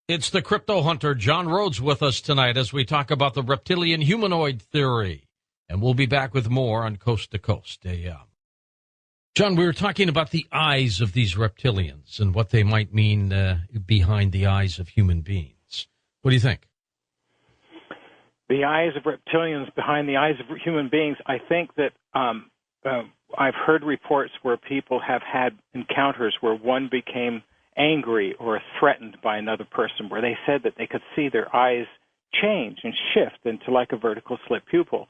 It's the crypto hunter, John Rhodes, with us tonight as we talk about the reptilian humanoid theory. And we'll be back with more on Coast to Coast. John, we were talking about the eyes of these reptilians and what they might mean behind the eyes of human beings. What do you think? The eyes of reptilians behind the eyes of human beings, I think that I've heard reports where people have had encounters where one became angry or threatened by another person, where they said that they could see their eyes change and shift into like a vertical slit pupil.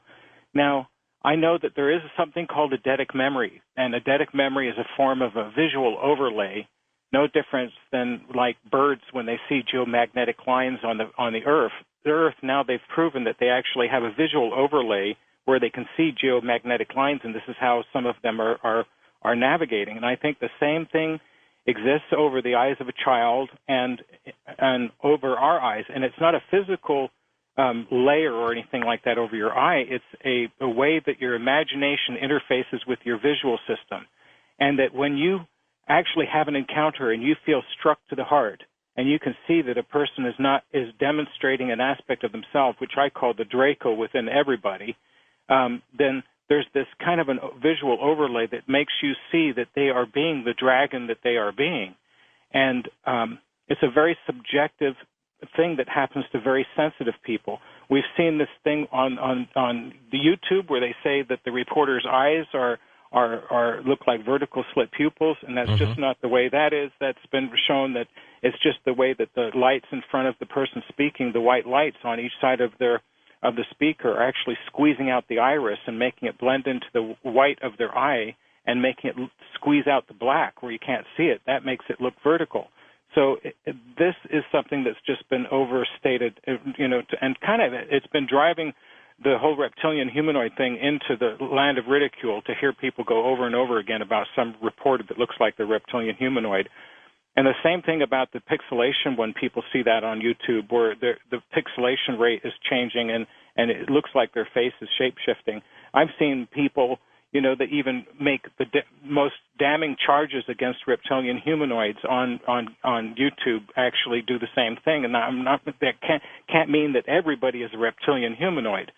Now, I know that there is something called eidetic memory, and eidetic memory is a form of a visual overlay, no difference than like birds when they see geomagnetic lines on the Earth. The Earth, now they've proven that they actually have a visual overlay where they can see geomagnetic lines, and this is how some of them are navigating. And I think the same thing exists over the eyes of a child and over our eyes. And it's not a physical layer or anything like that over your eye. It's a way that your imagination interfaces with your visual system. And that when you actually have an encounter and you feel struck to the heart, and you can see that a person is demonstrating an aspect of themselves, which I call the Draco within everybody, then there's this kind of a visual overlay that makes you see that they are being the dragon that they are being. And it's a very subjective thing that happens to very sensitive people. We've seen this thing on the YouTube where they say that the reporter's eyes look like vertical slit pupils, and that's just not the way that is. That's been shown that it's just the way that the lights in front of the person speaking, the white lights on each side of the speaker, are actually squeezing out the iris and making it blend into the white of their eye and making it squeeze out the black where you can't see it. That makes it look vertical. So this is something that's just been overstated, and kind of it's been driving the whole reptilian humanoid thing into the land of ridicule to hear people go over and over again about some report that looks like the reptilian humanoid. And the same thing about the pixelation when people see that on YouTube, where the pixelation rate is changing and it looks like their face is shape-shifting. I've seen people, that even make the most damning charges against reptilian humanoids on YouTube actually do the same thing. And that can't mean that everybody is a reptilian humanoid.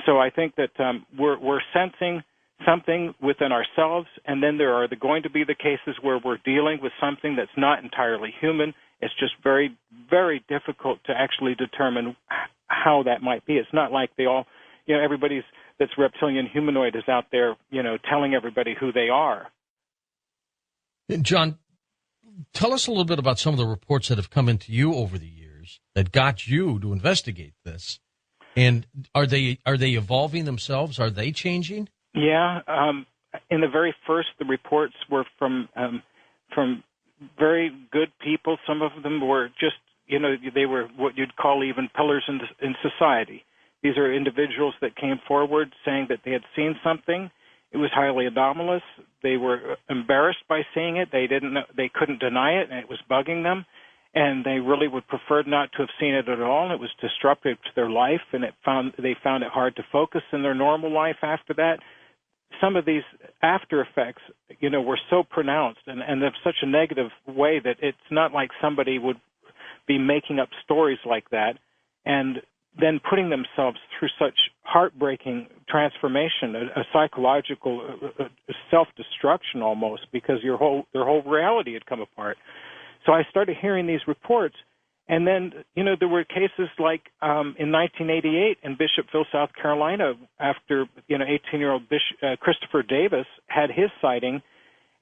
So I think that we're sensing something within ourselves, and then there are going to be the cases where we're dealing with something that's not entirely human. It's just very, very difficult to actually determine how that might be. It's not like they all, everybody's that's reptilian humanoid is out there, telling everybody who they are. John, tell us a little bit about some of the reports that have come into you over the years that got you to investigate this. And are they evolving themselves? Are they changing? Yeah. In the very first, the reports were from very good people. Some of them were just, they were what you'd call even pillars in society. These are individuals that came forward saying that they had seen something. It was highly anomalous. They were embarrassed by seeing it. They couldn't deny it, and it was bugging them. And they really would prefer not to have seen it at all. It was disruptive to their life, and they found it hard to focus in their normal life after that. Some of these after effects, were so pronounced and in such a negative way that it's not like somebody would be making up stories like that and then putting themselves through such heartbreaking transformation, a psychological self-destruction almost, because their whole reality had come apart. So I started hearing these reports, and then, there were cases like in 1988 in Bishopville, South Carolina, after, 18-year-old Christopher Davis had his sighting,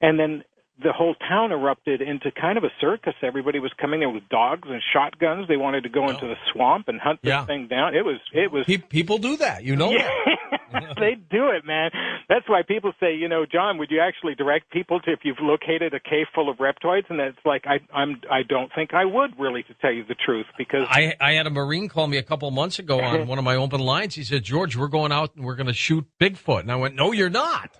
and then the whole town erupted into kind of a circus. Everybody was coming there with dogs and shotguns. They wanted to go into the swamp and hunt this thing down. It was. People do that, They do it, man. That's why people say, John, would you actually direct people to if you've located a cave full of reptoids? And it's like, I don't think I would, really, to tell you the truth, because I had a Marine call me a couple months ago on one of my open lines. He said, George, we're going out and we're going to shoot Bigfoot. And I went, no, you're not.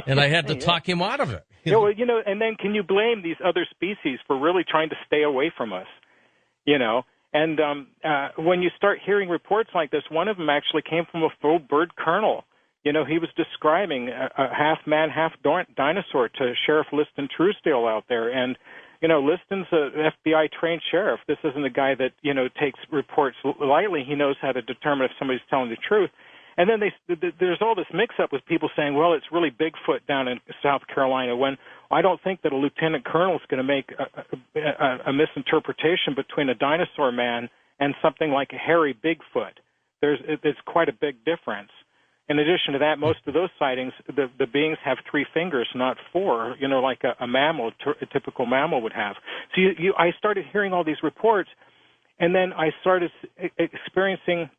And I had to talk him out of it. And then can you blame these other species for really trying to stay away from us? And when you start hearing reports like this, one of them actually came from a full bird colonel. He was describing a half-man, half-dinosaur to Sheriff Liston Truesdale out there. And Liston's a FBI trained sheriff. This isn't a guy that, takes reports lightly. He knows how to determine if somebody's telling the truth. And then there's all this mix-up with people saying, well, it's really Bigfoot down in South Carolina, when I don't think that a lieutenant colonel is going to make a misinterpretation between a dinosaur man and something like a hairy Bigfoot. It's quite a big difference. In addition to that, most of those sightings, the beings have 3 fingers, not 4, like a mammal, a typical mammal would have. So I started hearing all these reports, and then I started experiencing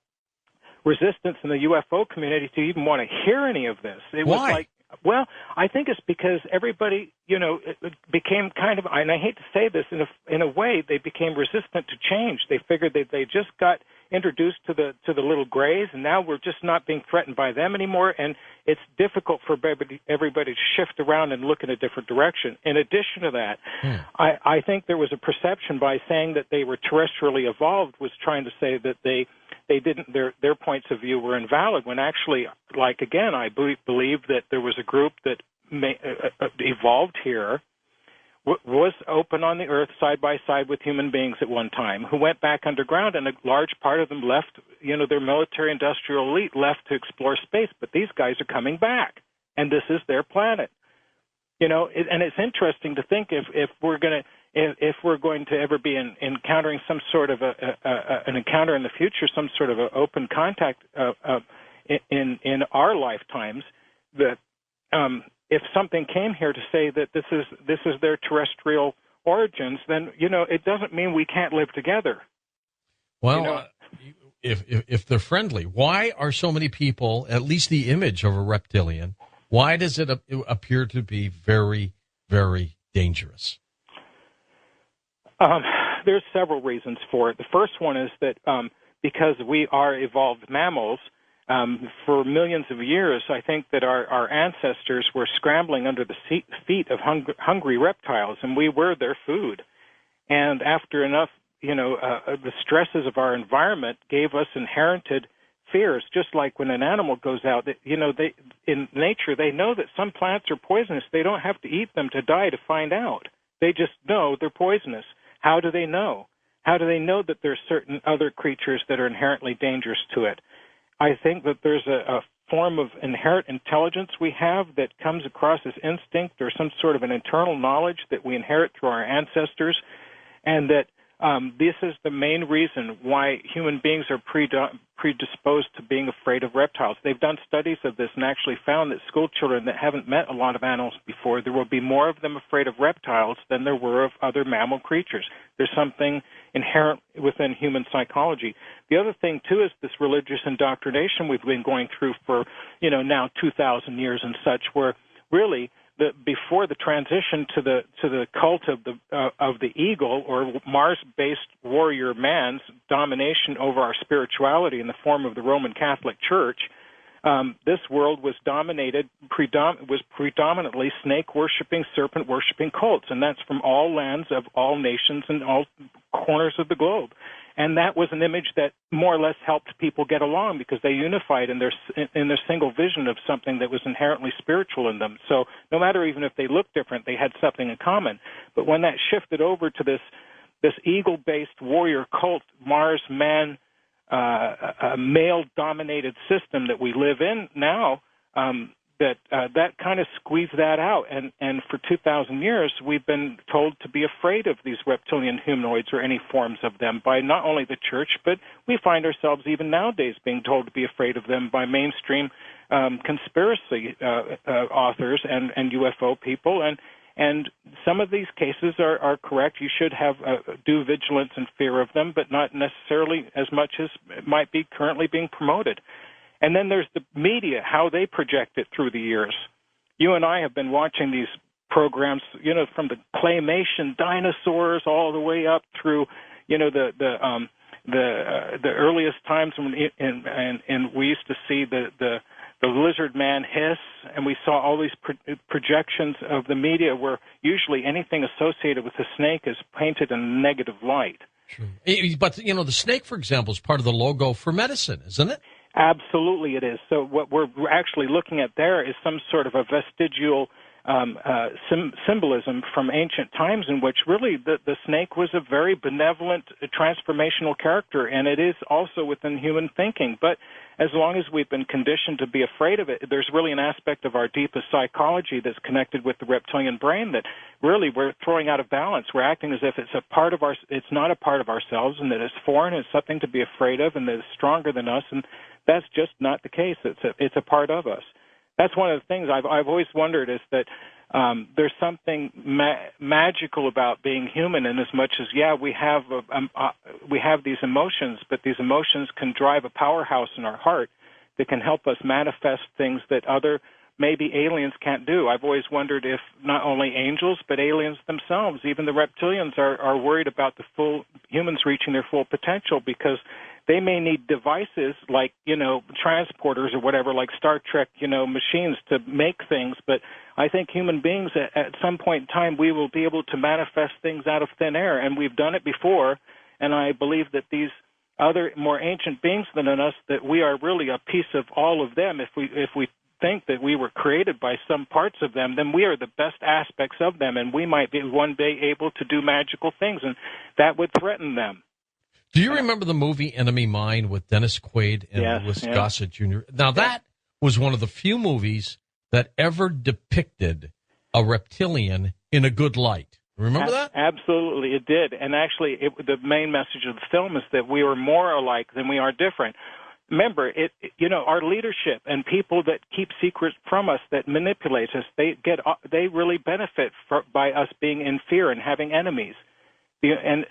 resistance in the UFO community to even want to hear any of this. Why? Was like, well, I think it's because everybody, it became kind of, and I hate to say this, in a way, they became resistant to change. They figured that they just got introduced to the little grays, and now we're just not being threatened by them anymore, and it's difficult for everybody to shift around and look in a different direction. In addition to that, I think there was a perception by saying that they were terrestrially evolved was trying to say that they didn't, their points of view were invalid, when actually, like, again, I believe that there was a group that evolved here, was open on the earth side by side with human beings at one time, who went back underground, and a large part of them left, their military industrial elite left to explore space, but these guys are coming back, and this is their planet. And it's interesting to think if we're going to ever be encountering some sort of an encounter in the future, some sort of an open contact in our lifetimes, that if something came here to say that this is their terrestrial origins, then it doesn't mean we can't live together. Well, if they're friendly, why are so many people, at least the image of a reptilian, why does it appear to be very, very dangerous? There's several reasons for it. The first one is that because we are evolved mammals, for millions of years, I think that our ancestors were scrambling under the feet of hungry reptiles, and we were their food. And after enough, the stresses of our environment gave us inherited fears, just like when an animal goes out, in nature, they know that some plants are poisonous. They don't have to eat them to die to find out. They just know they're poisonous. How do they know? How do they know that there's certain other creatures that are inherently dangerous to it? I think that there's a form of inherent intelligence we have that comes across as instinct or some sort of an internal knowledge that we inherit through our ancestors, and that this is the main reason why human beings are predisposed to being afraid of reptiles. They've done studies of this and actually found that school children that haven't met a lot of animals before, there will be more of them afraid of reptiles than there were of other mammal creatures. There's something inherent within human psychology. The other thing, too, is this religious indoctrination we've been going through for, now 2,000 years and such, where really before the transition to the cult of the eagle, or Mars-based warrior man's domination over our spirituality in the form of the Roman Catholic Church, this world was predominantly snake-worshipping, serpent-worshipping cults, and that's from all lands of all nations and all corners of the globe. And that was an image that more or less helped people get along because they unified in their single vision of something that was inherently spiritual in them. So no matter even if they looked different, they had something in common. But when that shifted over to this eagle-based warrior cult, Mars man, a male-dominated system that we live in now, that kind of squeezed that out. And for 2,000 years, we've been told to be afraid of these reptilian humanoids or any forms of them by not only the church, but we find ourselves even nowadays being told to be afraid of them by mainstream conspiracy authors and UFO people. And some of these cases are correct. You should have due vigilance and fear of them, but not necessarily as much as might be currently being promoted. And then there's the media, how they project it through the years. You and I have been watching these programs, from the claymation dinosaurs all the way up through, the earliest times when and we used to see the lizard man hiss, and we saw all these projections of the media where usually anything associated with the snake is painted in a negative light. True. But, the snake, for example, is part of the logo for medicine, isn't it? Absolutely it is. So what we're actually looking at there is some sort of a vestigial symbolism from ancient times in which really the snake was a very benevolent, transformational character, and it is also within human thinking. But as long as we've been conditioned to be afraid of it, there's really an aspect of our deepest psychology that's connected with the reptilian brain that really we're throwing out of balance. We're acting as if it's not a part of ourselves, and that it's foreign, it's something to be afraid of, and that it's stronger than us, and that's just not the case. It's a part of us. That's one of the things I've always wondered, is that there's something magical about being human, in as much as we have these emotions, but these emotions can drive a powerhouse in our heart that can help us manifest things that other maybe aliens can't do. I've always wondered if not only angels but aliens themselves, even the reptilians, are worried about the humans reaching their full potential, because they may need devices like, transporters or whatever, like Star Trek, machines to make things. But I think human beings, at some point in time, we will be able to manifest things out of thin air. And we've done it before. And I believe that these other more ancient beings than us, that we are really a piece of all of them. If we think that we were created by some parts of them, then we are the best aspects of them. And we might be one day able to do magical things. And that would threaten them. Do you remember the movie Enemy Mine with Dennis Quaid and Louis Gossett Jr.? Now, that was one of the few movies that ever depicted a reptilian in a good light. Remember that? Absolutely, it did. And actually, the main message of the film is that we are more alike than we are different. Remember, our leadership and people that keep secrets from us, that manipulate us, they really benefit by us being in fear and having enemies. And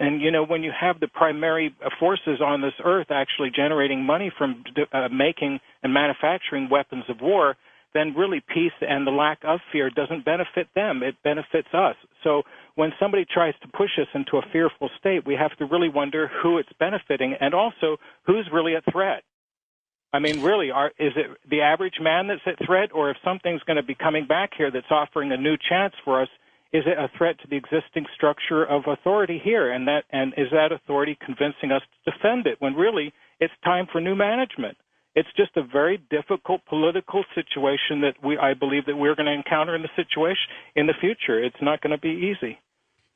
when you have the primary forces on this earth actually generating money from making and manufacturing weapons of war, then really peace and the lack of fear doesn't benefit them. It benefits us. So when somebody tries to push us into a fearful state, we have to really wonder who it's benefiting, and also who's really at threat. I mean, really, is it the average man that's at threat, or if something's going to be coming back here that's offering a new chance for us, is it a threat to the existing structure of authority here? And is that authority convincing us to defend it, when really it's time for new management? It's just a very difficult political situation that I believe that we're going to encounter in the future. It's not going to be easy.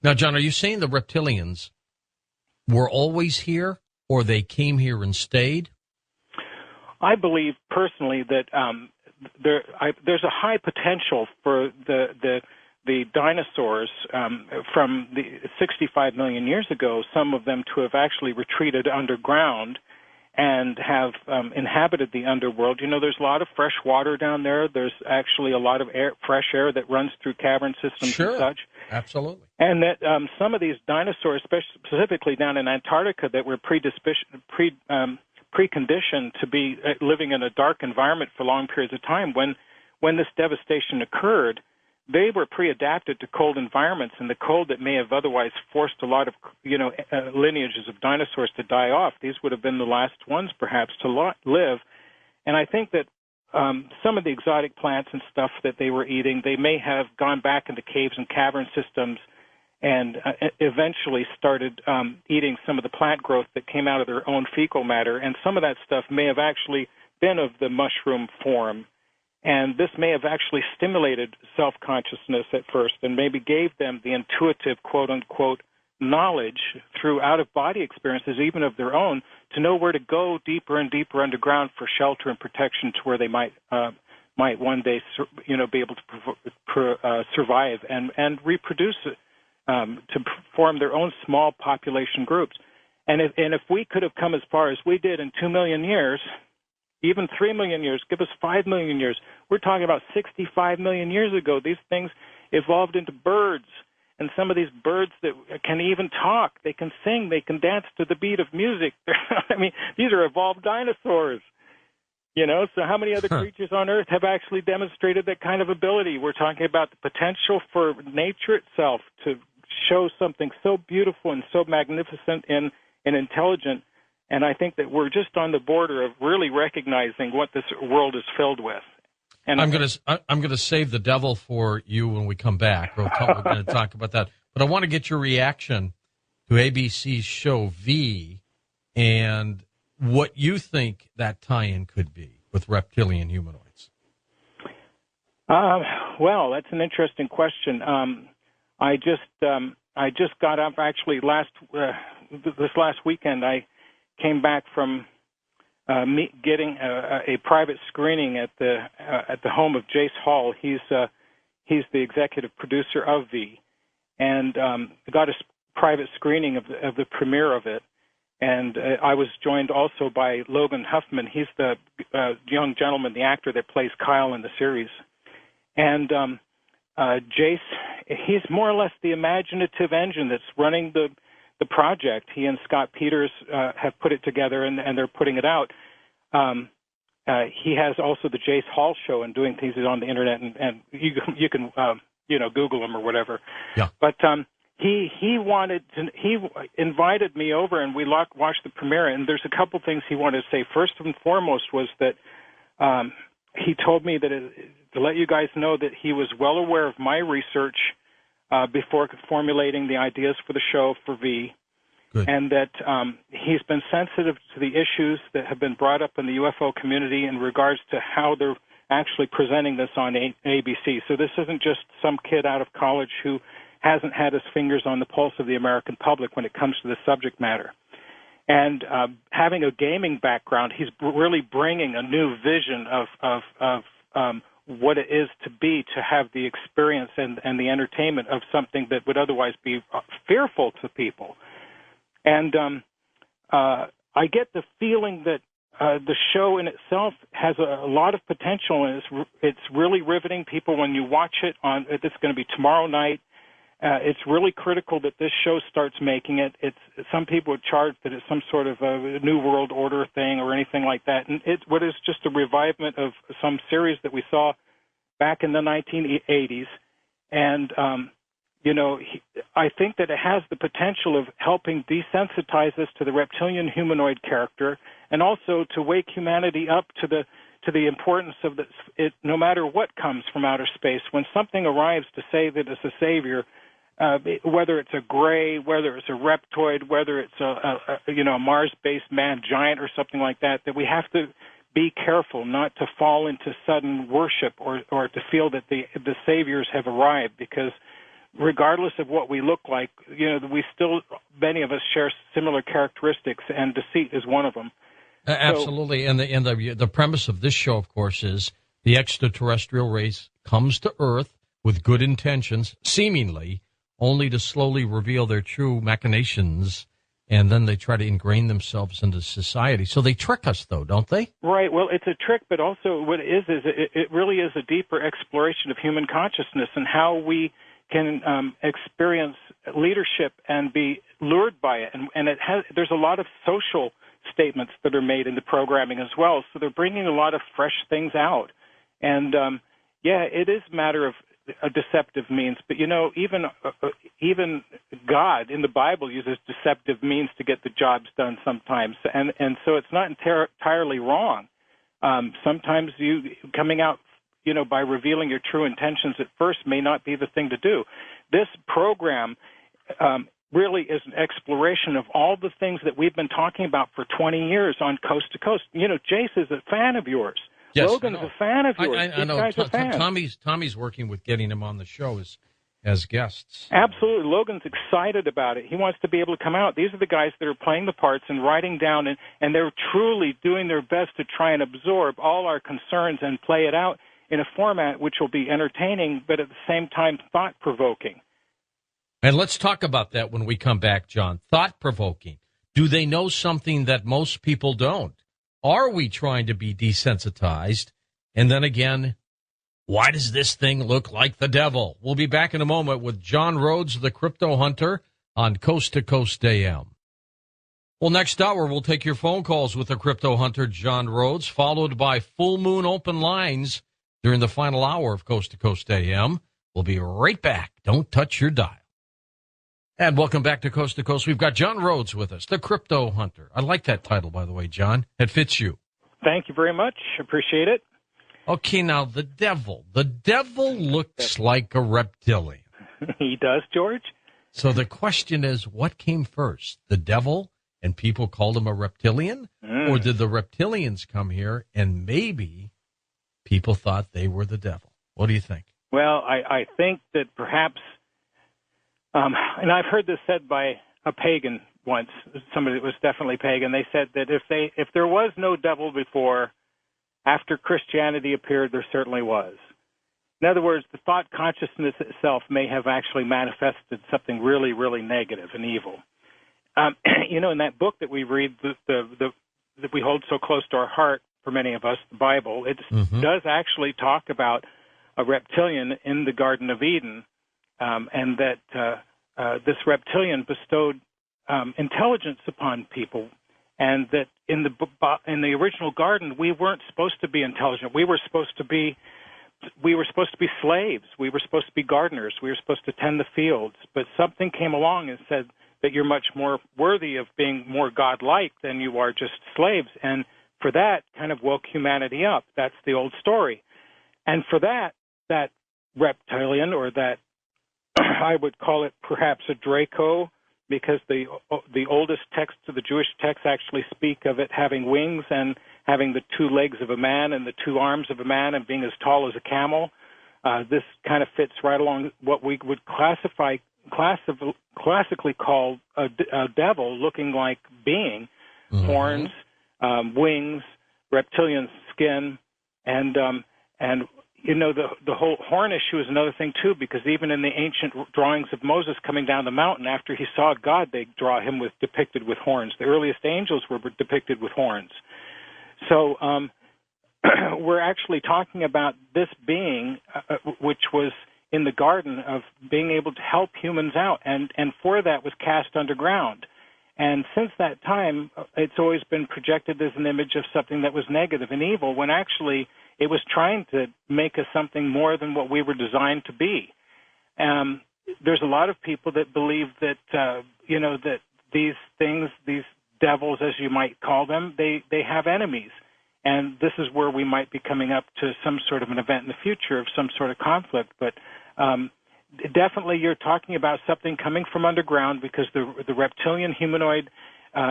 Now, John, are you saying the reptilians were always here, or they came here and stayed? I believe personally that there's a high potential for the dinosaurs from the 65 million years ago, some of them to have actually retreated underground and have inhabited the underworld. There's a lot of fresh water down there. There's actually a lot of fresh air that runs through cavern systems and such. Absolutely. And that some of these dinosaurs, specifically down in Antarctica, that were preconditioned to be living in a dark environment for long periods of time, when this devastation occurred, they were pre-adapted to cold environments, and the cold that may have otherwise forced a lot of, lineages of dinosaurs to die off, these would have been the last ones perhaps to live. And I think that some of the exotic plants and stuff that they were eating, they may have gone back into caves and cavern systems and eventually started eating some of the plant growth that came out of their own fecal matter. And some of that stuff may have actually been of the mushroom form. And this may have actually stimulated self-consciousness at first and maybe gave them the intuitive, quote-unquote, knowledge through out-of-body experiences, even of their own, to know where to go deeper and deeper underground for shelter and protection, to where they might one day, be able to survive and reproduce to form their own small population groups. And if we could have come as far as we did in 2 million years, even 3 million years, give us 5 million years. We're talking about 65 million years ago. These things evolved into birds, and some of these birds that can even talk. They can sing. They can dance to the beat of music. I mean, these are evolved dinosaurs. So how many other creatures on Earth have actually demonstrated that kind of ability? We're talking about the potential for nature itself to show something so beautiful and so magnificent and intelligent. And I think that we're just on the border of really recognizing what this world is filled with. And I'm going to save the devil for you when we come back. We're going to talk about that. But I want to get your reaction to ABC's show V and what you think that tie-in could be with reptilian humanoids. Well, that's an interesting question. I just got up actually this last weekend. I came back from getting a private screening at the home of Jace Hall. He's the executive producer of V, and got a private screening of the premiere of it. And I was joined also by Logan Huffman. He's the young gentleman, the actor that plays Kyle in the series. And Jace, he's more or less the imaginative engine that's running the project. He and Scott Peters have put it together, and they're putting it out. He has also the Jace Hall show and doing things on the internet, and you can Google him or whatever. Yeah. But he invited me over, and we watched the premiere. And there's a couple things he wanted to say. First and foremost was that he told me that to let you guys know that he was well aware of my research before formulating the ideas for the show for V. Good. And that he's been sensitive to the issues that have been brought up in the UFO community in regards to how they're actually presenting this on ABC. So this isn't just some kid out of college who hasn't had his fingers on the pulse of the American public when it comes to the subject matter. And having a gaming background, he's really bringing a new vision of what it is to have the experience and the entertainment of something that would otherwise be fearful to people. And I get the feeling that the show in itself has a lot of potential, and it's really riveting people when you watch it. It's going to be tomorrow night. It's really critical that this show starts making it. Some people would charge that it's some sort of a New World Order thing or anything like that. And what is just a revivement of some series that we saw back in the 1980s. And, I think that it has the potential of helping desensitize us to the reptilian humanoid character, and also to wake humanity up to the importance of it. No matter what comes from outer space, when something arrives to say that it's a savior, whether it's a gray, whether it's a reptoid, whether it's a Mars-based man giant or something like that, that we have to be careful not to fall into sudden worship or to feel that the saviors have arrived, because regardless of what we look like, we still, many of us share similar characteristics, and deceit is one of them. Absolutely. And the premise of this show, of course, is the extraterrestrial race comes to Earth with good intentions, seemingly, only to slowly reveal their true machinations, and then they try to ingrain themselves into society. So they trick us, though, don't they? Right. Well, it's a trick, but also what it is it really is a deeper exploration of human consciousness and how we can experience leadership and be lured by it. And there's a lot of social statements that are made in the programming as well. So they're bringing a lot of fresh things out. And, it is a matter of a deceptive means. But, even God in the Bible uses deceptive means to get the jobs done sometimes. And so it's not entirely wrong. Sometimes you coming out by revealing your true intentions at first may not be the thing to do. This program really is an exploration of all the things that we've been talking about for 20 years on Coast to Coast. Jace is a fan of yours. Yes, Logan's a fan of yours. I know. Guys are fans. Tommy's working with getting him on the show as guests. Absolutely. Logan's excited about it. He wants to be able to come out. These are the guys that are playing the parts and writing down, and they're truly doing their best to try and absorb all our concerns and play it out in a format which will be entertaining, but at the same time thought-provoking. And let's talk about that when we come back, John. Thought-provoking. Do they know something that most people don't? Are we trying to be desensitized? And then again, why does this thing look like the devil? We'll be back in a moment with John Rhodes, the Crypto Hunter, on Coast to Coast AM. Well, next hour, we'll take your phone calls with the Crypto Hunter, John Rhodes, followed by full moon open lines during the final hour of Coast to Coast AM. We'll be right back. Don't touch your dial. And welcome back to Coast. We've got John Rhodes with us, the Crypto Hunter. I like that title, by the way, John. It fits you. Thank you very much. Appreciate it. Okay, now the devil. The devil looks like a reptilian. He does, George. So the question is, what came first, the devil and people called him a reptilian? Or did the reptilians come here and maybe people thought they were the devil? What do you think? Well, I think that perhaps, and I've heard this said by a pagan once, somebody that was definitely pagan. They said that if there was no devil before, after Christianity appeared, there certainly was. In other words, the thought consciousness itself may have actually manifested something really, really negative and evil. In that book that we read, that we hold so close to our heart for many of us, the Bible, it does actually talk about a reptilian in the Garden of Eden, and that this reptilian bestowed intelligence upon people, and that in the original garden we weren't supposed to be intelligent. We were supposed to be slaves. We were supposed to be gardeners. We were supposed to tend the fields. But something came along and said that you're much more worthy of being more godlike than you are just slaves. And for that, kind of woke humanity up. That's the old story. And for that reptilian, or that I would call it perhaps a Draco, because the oldest texts of the Jewish texts actually speak of it having wings and having the 2 legs of a man and the 2 arms of a man and being as tall as a camel. This kind of fits right along what we would classically call a devil looking like being, horns, wings, reptilian skin, and the whole horn issue is another thing too, because even in the ancient drawings of Moses coming down the mountain after he saw God, they draw him depicted with horns. The earliest angels were depicted with horns. So we're actually talking about this being, which was in the garden, of being able to help humans out, and for that was cast underground. And since that time, it's always been projected as an image of something that was negative and evil, when actually it was trying to make us something more than what we were designed to be. There's a lot of people that believe that, that these things, these devils, as you might call them, they have enemies. And this is where we might be coming up to some sort of an event in the future of some sort of conflict. But definitely you're talking about something coming from underground, because the reptilian humanoid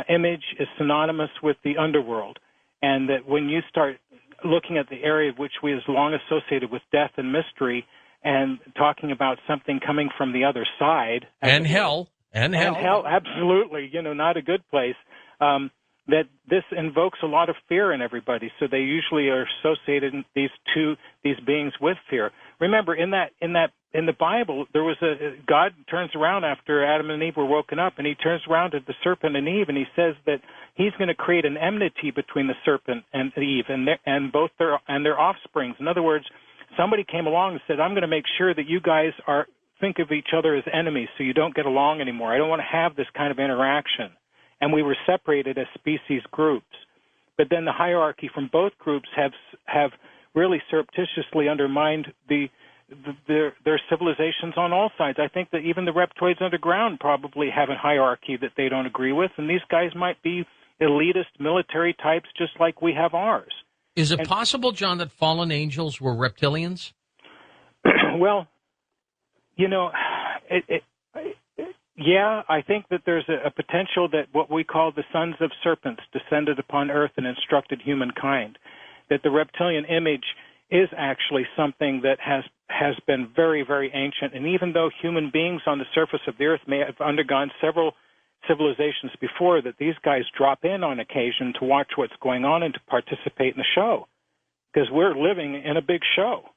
image is synonymous with the underworld. And that when you start looking at the area which we has long associated with death and mystery, and talking about something coming from the other side. And hell. And hell, absolutely, not a good place. That this invokes a lot of fear in everybody, so they usually are associated these beings with fear. Remember, in the Bible, there was God turns around after Adam and Eve were woken up, and he turns around to the serpent and Eve, and he says that he's going to create an enmity between the serpent and Eve, and both their offsprings. In other words, somebody came along and said, "I'm going to make sure that you guys think of each other as enemies, so you don't get along anymore. I don't want to have this kind of interaction." And we were separated as species groups. But then the hierarchy from both groups have really surreptitiously undermined their civilizations on all sides. I think that even the reptoids underground probably have a hierarchy that they don't agree with, and these guys might be elitist military types just like we have ours. Is it possible, John, that fallen angels were reptilians? Well, yeah, I think that there's a potential that what we call the sons of serpents descended upon earth and instructed humankind, that the reptilian image is actually something that has been very, very ancient. And even though human beings on the surface of the earth may have undergone several civilizations before, that these guys drop in on occasion to watch what's going on and to participate in the show, because we're living in a big show.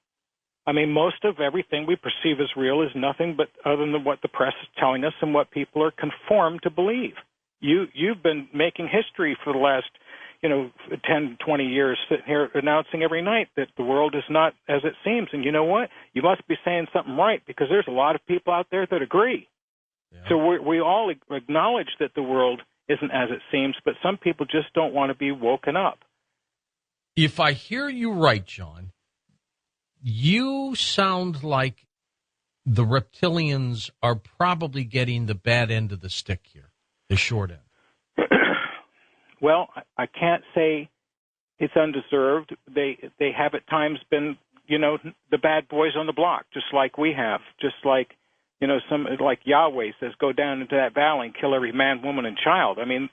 I mean, most of everything we perceive as real is nothing but other than what the press is telling us and what people are conformed to believe. You've been making history for the last, 10, 20 years, sitting here announcing every night that the world is not as it seems. And you know what? You must be saying something right, because there's a lot of people out there that agree. Yeah. So we all acknowledge that the world isn't as it seems, but some people just don't want to be woken up. If I hear you right, John, you sound like the reptilians are probably getting the bad end of the stick here, the short end. Well, I can't say it's undeserved. They have at times been, the bad boys on the block, just like we have, just like, like Yahweh says, go down into that valley and kill every man, woman, and child. I mean,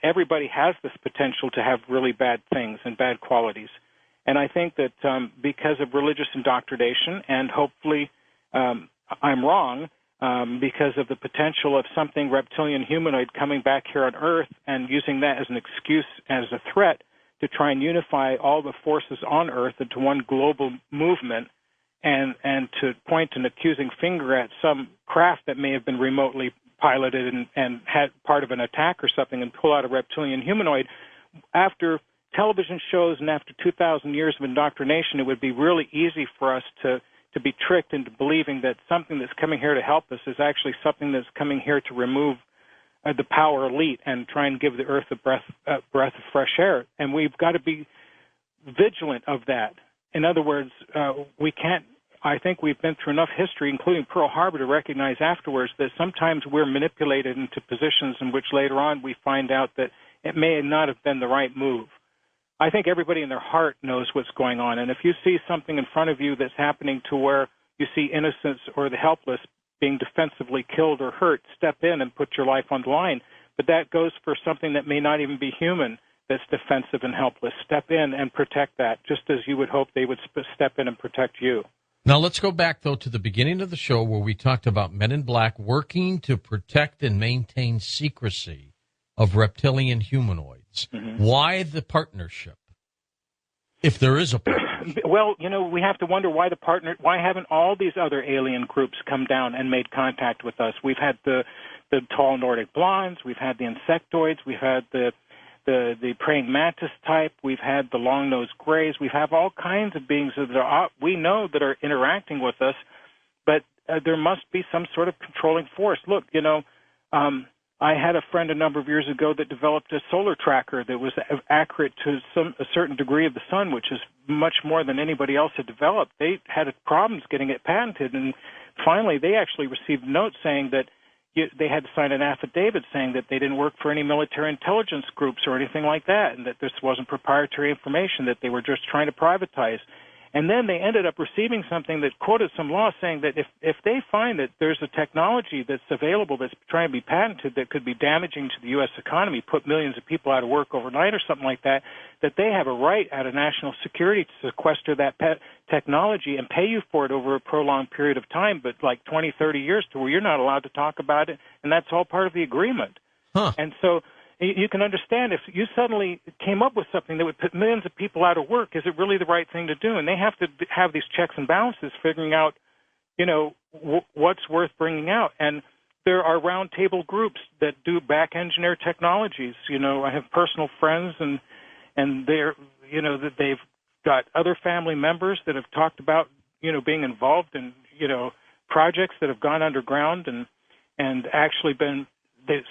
everybody has this potential to have really bad things and bad qualities. And I think that because of religious indoctrination, and hopefully I'm wrong, because of the potential of something reptilian humanoid coming back here on Earth and using that as an excuse, as a threat, to try and unify all the forces on Earth into one global movement, and to point an accusing finger at some craft that may have been remotely piloted and had part of an attack or something, and pull out a reptilian humanoid. After television shows and after 2,000 years of indoctrination, it would be really easy for us to be tricked into believing that something that's coming here to help us is actually something that's coming here to remove the power elite and try and give the Earth a breath of fresh air. And we've got to be vigilant of that. In other words, we can't. I think we've been through enough history, including Pearl Harbor, to recognize afterwards that sometimes we're manipulated into positions in which later on we find out that it may not have been the right move. I think everybody in their heart knows what's going on. And if you see something in front of you that's happening to where you see innocents or the helpless being defensively killed or hurt, step in and put your life on the line. But that goes for something that may not even be human that's defensive and helpless. Step in and protect that, just as you would hope they would step in and protect you. Now, let's go back, though, to the beginning of the show where we talked about Men in Black working to protect and maintain secrecy of reptilian humanoids. Mm-hmm. Why the partnership, if there is a partnership? Well, we have to wonder why why haven't all these other alien groups come down and made contact with us? We've had the tall Nordic blondes, we've had the insectoids, we've had the praying mantis type, we've had the long-nosed grays, we have all kinds of beings that we know that are interacting with us, but there must be some sort of controlling force. Look, I had a friend a number of years ago that developed a solar tracker that was accurate to a certain degree of the sun, which is much more than anybody else had developed. They had problems getting it patented, and finally they actually received notes saying that they had to sign an affidavit saying that they didn't work for any military intelligence groups or anything like that, and that this wasn't proprietary information, that they were just trying to privatize. And then they ended up receiving something that quoted some law saying that if they find that there's a technology that's available that's trying to be patented that could be damaging to the U.S. economy, put millions of people out of work overnight or something like that, that they have a right out of national security to sequester that technology and pay you for it over a prolonged period of time, but like 20, 30 years to where you're not allowed to talk about it, and that's all part of the agreement. Huh. And so you can understand if you suddenly came up with something that would put millions of people out of work, is it really the right thing to do? And they have to have these checks and balances, figuring out, what's worth bringing out. And there are roundtable groups that do back engineer technologies. I have personal friends, and they're, that they've got other family members that have talked about, being involved in, projects that have gone underground and actually been.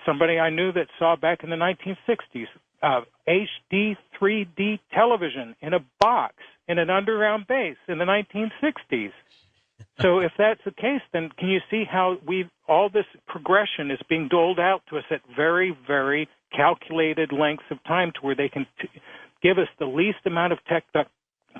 Somebody I knew that saw back in the 1960s HD 3D television in a box in an underground base in the 1960s. So if that's the case, then can you see how all this progression is being doled out to us at very, very calculated lengths of time to where they can give us the least amount of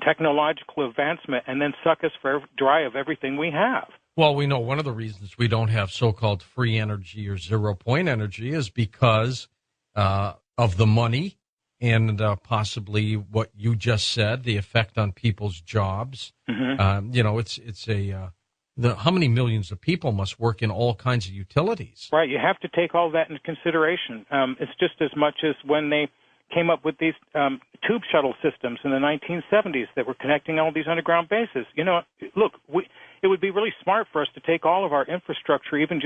technological advancement and then suck us dry of everything we have? Well, we know one of the reasons we don't have so-called free energy or zero-point energy is because of the money and possibly what you just said, the effect on people's jobs. Mm-hmm. How many millions of people must work in all kinds of utilities? Right. You have to take all that into consideration. It's just as much as when they came up with these tube shuttle systems in the 1970s that were connecting all these underground bases. Look, it would be really smart for us to take all of our infrastructure, even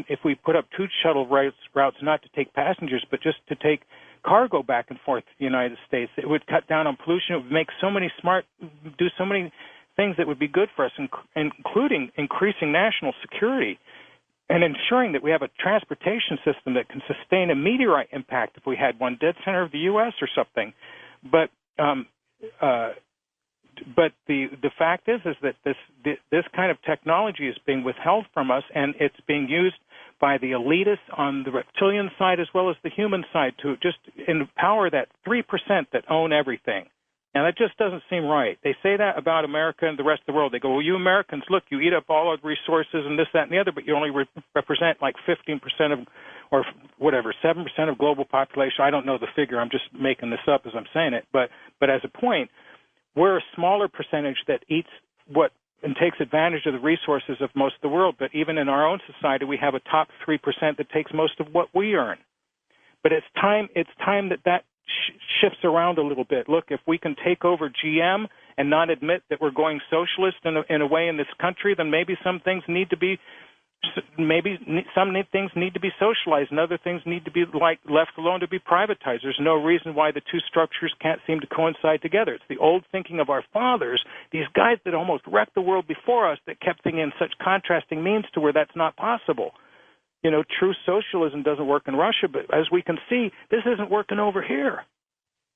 if we put up tube shuttle routes not to take passengers, but just to take cargo back and forth to the United States. It would cut down on pollution. It would make do so many things that would be good for us, including increasing national security and ensuring that we have a transportation system that can sustain a meteorite impact if we had one dead center of the U.S. or something. But the fact is that this kind of technology is being withheld from us, and it's being used by the elitists on the reptilian side as well as the human side to just empower that 3% that own everything. And that just doesn't seem right. They say that about America and the rest of the world. They go, well, you Americans, look, you eat up all of the resources and this, that, and the other, but you only represent like 15% of, or whatever, 7% of global population. I don't know the figure. I'm just making this up as I'm saying it. But as a point, we're a smaller percentage that eats what and takes advantage of the resources of most of the world. But even in our own society, we have a top 3% that takes most of what we earn. But it's time that shifts around a little bit. Look, if we can take over GM and not admit that we're going socialist in a way in this country, then maybe some things need to be socialized and other things need to be left alone to be privatized. There's no reason why the two structures can't seem to coincide together. It's the old thinking of our fathers, these guys that almost wrecked the world before us, that kept thinking in such contrasting means to where that's not possible. You know, true socialism doesn't work in Russia, but as we can see, this isn't working over here.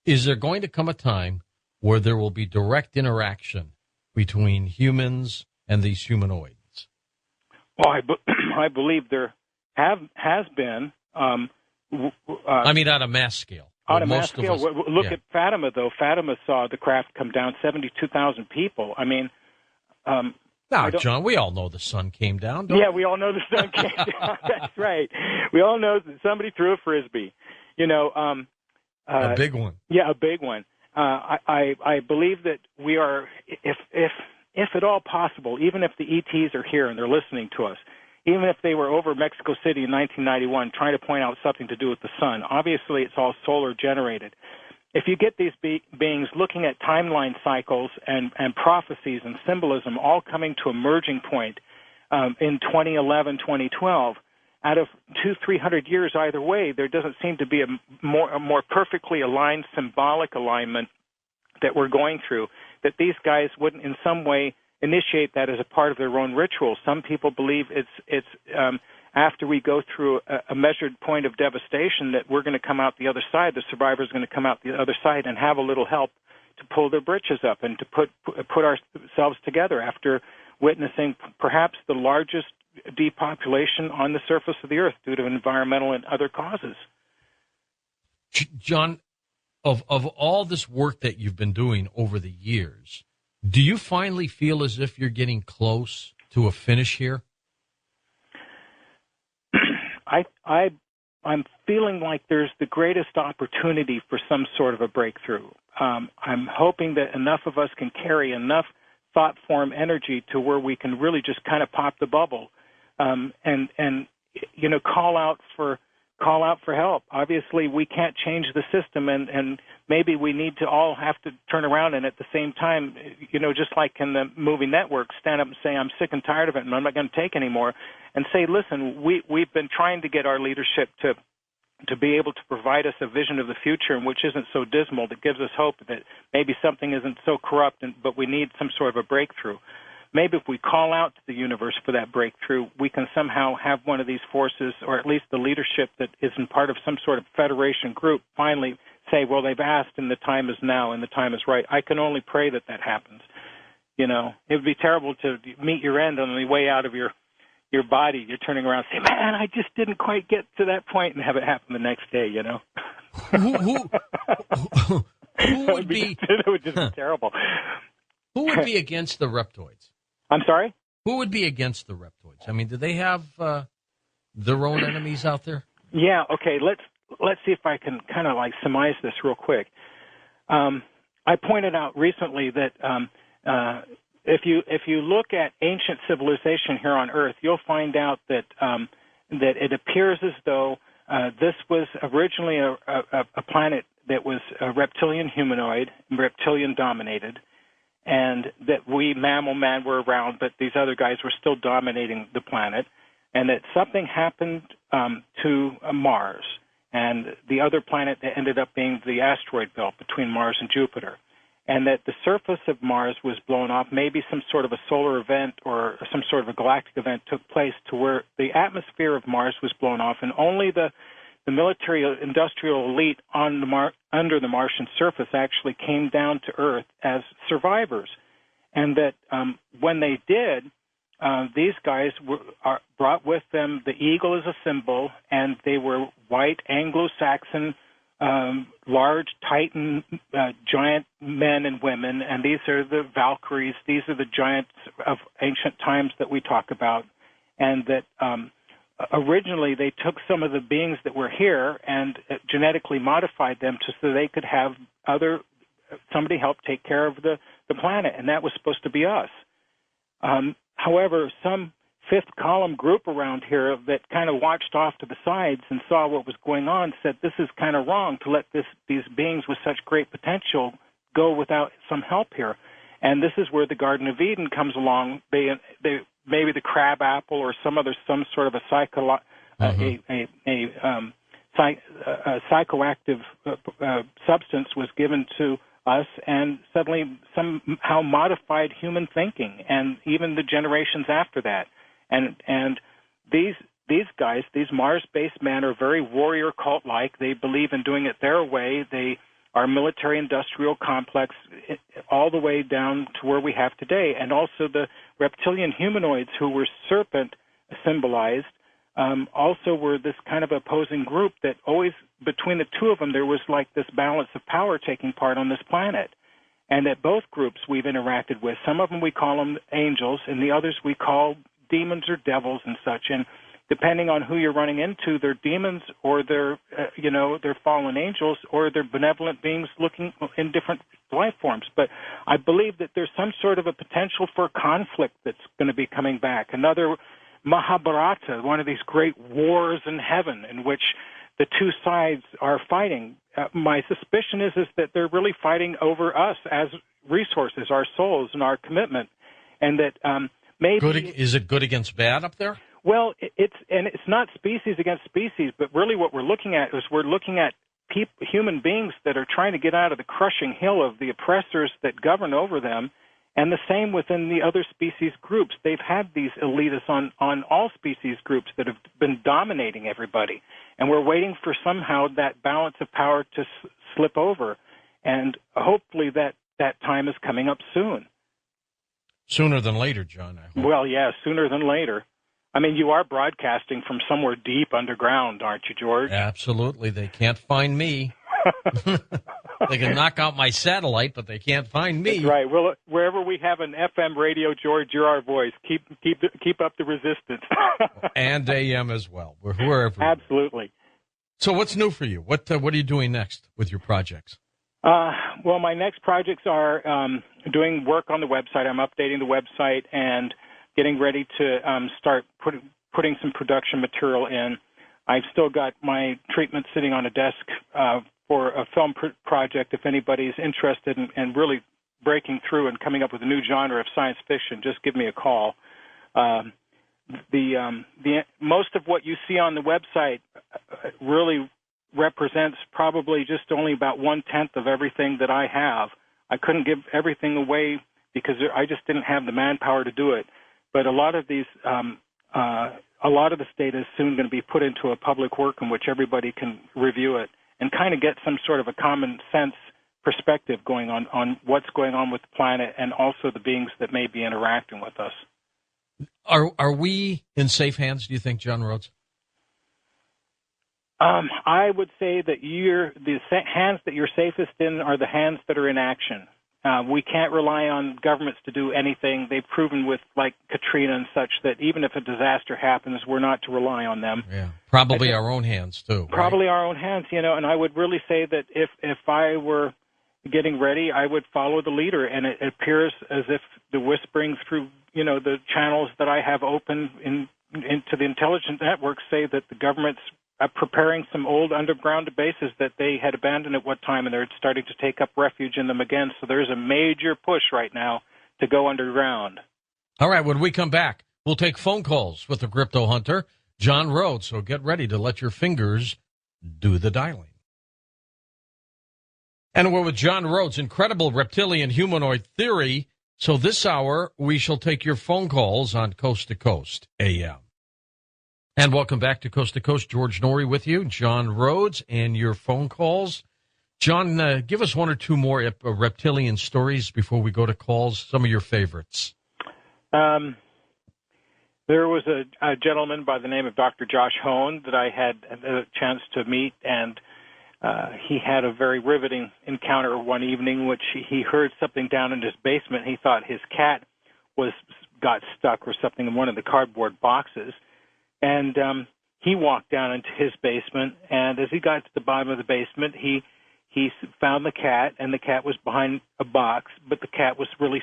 Is there going to come a time where there will be direct interaction between humans and these humanoids? Well, I believe there has been. I mean, on a mass scale. On a mass scale. Look at Fatima, though. Fatima saw the craft come down, 72,000 people. I mean... Now, John, we all know the sun came down. Yeah, we all know the sun came down. That's right. We all know that somebody threw a Frisbee. You know... a big one. Yeah, a big one. I believe that we are, if at all possible, even if the ETs are here and they're listening to us, even if they were over Mexico City in 1991 trying to point out something to do with the sun, obviously it's all solar generated. If you get these beings looking at timeline cycles and prophecies and symbolism all coming to a merging point in 2011, 2012, out of 200-300 years either way, there doesn't seem to be a more perfectly aligned symbolic alignment that we're going through, that these guys wouldn't in some way initiate that as a part of their own ritual. Some people believe it's after we go through a measured point of devastation that we're going to come out the other side, the survivors are going to come out the other side and have a little help to pull their britches up and to put ourselves together after witnessing perhaps the largest depopulation on the surface of the earth due to environmental and other causes. John, of all this work that you've been doing over the years, do you finally feel as if you're getting close to a finish here? I'm feeling like there's the greatest opportunity for some sort of a breakthrough. I'm hoping that enough of us can carry enough thought form energy to where we can really just kind of pop the bubble and you know, call out for help. Obviously, we can't change the system, and maybe we need to all have to turn around and at the same time, you know, just like in the movie Network, stand up and say, I'm sick and tired of it and I'm not going to take anymore, and say, listen, we've been trying to get our leadership to be able to provide us a vision of the future, and which isn't so dismal, that gives us hope that maybe something isn't so corrupt, but we need some sort of a breakthrough. Maybe if we call out to the universe for that breakthrough, we can somehow have one of these forces, or at least the leadership that isn't part of some sort of federation group, finally say, well, they've asked and the time is now and the time is right. I can only pray that happens. You know, it would be terrible to meet your end on the way out of your body. You're turning around and say, man, I just didn't quite get to that point, and have it happen the next day, you know. Who would be... It would just be terrible. Who would be against the Reptoids? I'm sorry? Who would be against the Reptoids? I mean, do they have their own enemies out there? Yeah, okay, let's see if I can kind of like surmise this real quick. I pointed out recently that if you look at ancient civilization here on Earth, you'll find out that it appears as though this was originally a planet that was a reptilian humanoid, reptilian dominated, and that we, mammal man, were around, but these other guys were still dominating the planet, and that something happened to Mars, and the other planet that ended up being the asteroid belt between Mars and Jupiter, and that the surface of Mars was blown off. Maybe some sort of a solar event or some sort of a galactic event took place to where the atmosphere of Mars was blown off, and only the military industrial elite on under the Martian surface actually came down to Earth as survivors. And that when they did, these guys brought with them the eagle as a symbol, and they were white Anglo-Saxon, large Titan, giant men and women, and these are the Valkyries. These are the giants of ancient times that we talk about, and that originally they took some of the beings that were here and genetically modified them so they could have somebody help take care of the planet, and that was supposed to be us. However, some fifth column group around here that kind of watched off to the sides and saw what was going on said this is kind of wrong to let these beings with such great potential go without some help here. And this is where the Garden of Eden comes along. They maybe the crab apple or some sort of a psychoactive substance was given to us, and suddenly somehow modified human thinking, and even the generations after that. And these guys, these Mars-based men, are very warrior cult-like. They believe in doing it their way. They are military-industrial complex all the way down to where we have today. And also the reptilian humanoids, who were serpent symbolized, also were this kind of opposing group that always, between the two of them, there was like this balance of power taking part on this planet. And that both groups we've interacted with, some of them we call them angels, and the others we call demons or devils and such. And depending on who you're running into, they're demons or they're fallen angels, or they're benevolent beings looking in different life forms. But I believe that there's some sort of a potential for conflict that's going to be coming back. Another Mahabharata, one of these great wars in heaven in which the two sides are fighting. My suspicion is that they're really fighting over us as resources, our souls and our commitment, and that maybe is it good against bad up there? Well, it's not species against species, but really what we're looking at is human beings that are trying to get out of the crushing hill of the oppressors that govern over them. And the same within the other species groups. They've had these elitists on all species groups that have been dominating everybody. And we're waiting for somehow that balance of power to slip over. And hopefully that time is coming up soon. Sooner than later, John, I hope. Well, yeah, sooner than later. I mean, you are broadcasting from somewhere deep underground, aren't you, George? Absolutely. They can't find me. They can knock out my satellite, but they can't find me. That's right. Well, wherever we have an FM radio, George, you're our voice. Keep up the resistance. And AM as well. Wherever. Absolutely. So what's new for you? What are you doing next with your projects? Well, my next projects are doing work on the website. I'm updating the website and getting ready to start putting some production material in. I've still got my treatment sitting on a desk for a film project. If anybody's interested in really breaking through and coming up with a new genre of science fiction, just give me a call. The most of what you see on the website really represents probably just only about 1/10 of everything that I have. I couldn't give everything away because I just didn't have the manpower to do it. But a lot of these a lot of this data is soon going to be put into a public work in which everybody can review it and kind of get some sort of a common sense perspective going on what's going on with the planet and also the beings that may be interacting with us. Are we in safe hands, do you think, John Rhodes? I would say that the hands that you're safest in are the hands that are in action. We can't rely on governments to do anything. They've proven with, like, Katrina and such, that even if a disaster happens, we're not to rely on them. Yeah, probably our own hands, too. Probably right? our own hands, and I would really say that if I were getting ready, I would follow the leader, and it appears as if the whispering through, the channels that I have open into the intelligence network say that the government's preparing some old underground bases that they had abandoned at one time, and they're starting to take up refuge in them again. So there's a major push right now to go underground. All right, when we come back, we'll take phone calls with the crypto hunter, John Rhodes. So get ready to let your fingers do the dialing. And we're with John Rhodes, incredible reptilian humanoid theory. So this hour, we shall take your phone calls on Coast to Coast AM. And welcome back to Coast, George Norrie with you, John Rhodes, and your phone calls. John, give us one or two more reptilian stories before we go to calls, some of your favorites. There was a gentleman by the name of Dr. Josh Hone that I had a chance to meet, and he had a very riveting encounter one evening, which he heard something down in his basement. He thought his cat got stuck or something in one of the cardboard boxes. And he walked down into his basement, and as he got to the bottom of the basement, he found the cat, and the cat was behind a box, but the cat was really,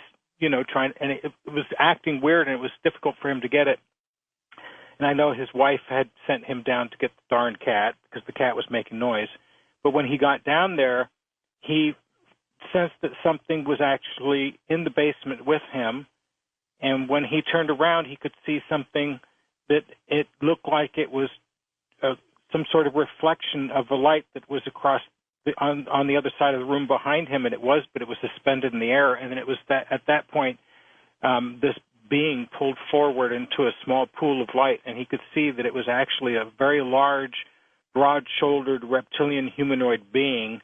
trying, and it was acting weird, and it was difficult for him to get it. And I know his wife had sent him down to get the darn cat because the cat was making noise. But when he got down there, he sensed that something was actually in the basement with him. And when he turned around, he could see something that it looked like it was some sort of reflection of a light that was across on the other side of the room behind him, and it was suspended in the air. And then it was that at that point, this being pulled forward into a small pool of light, and he could see that it was actually a very large, broad-shouldered reptilian humanoid being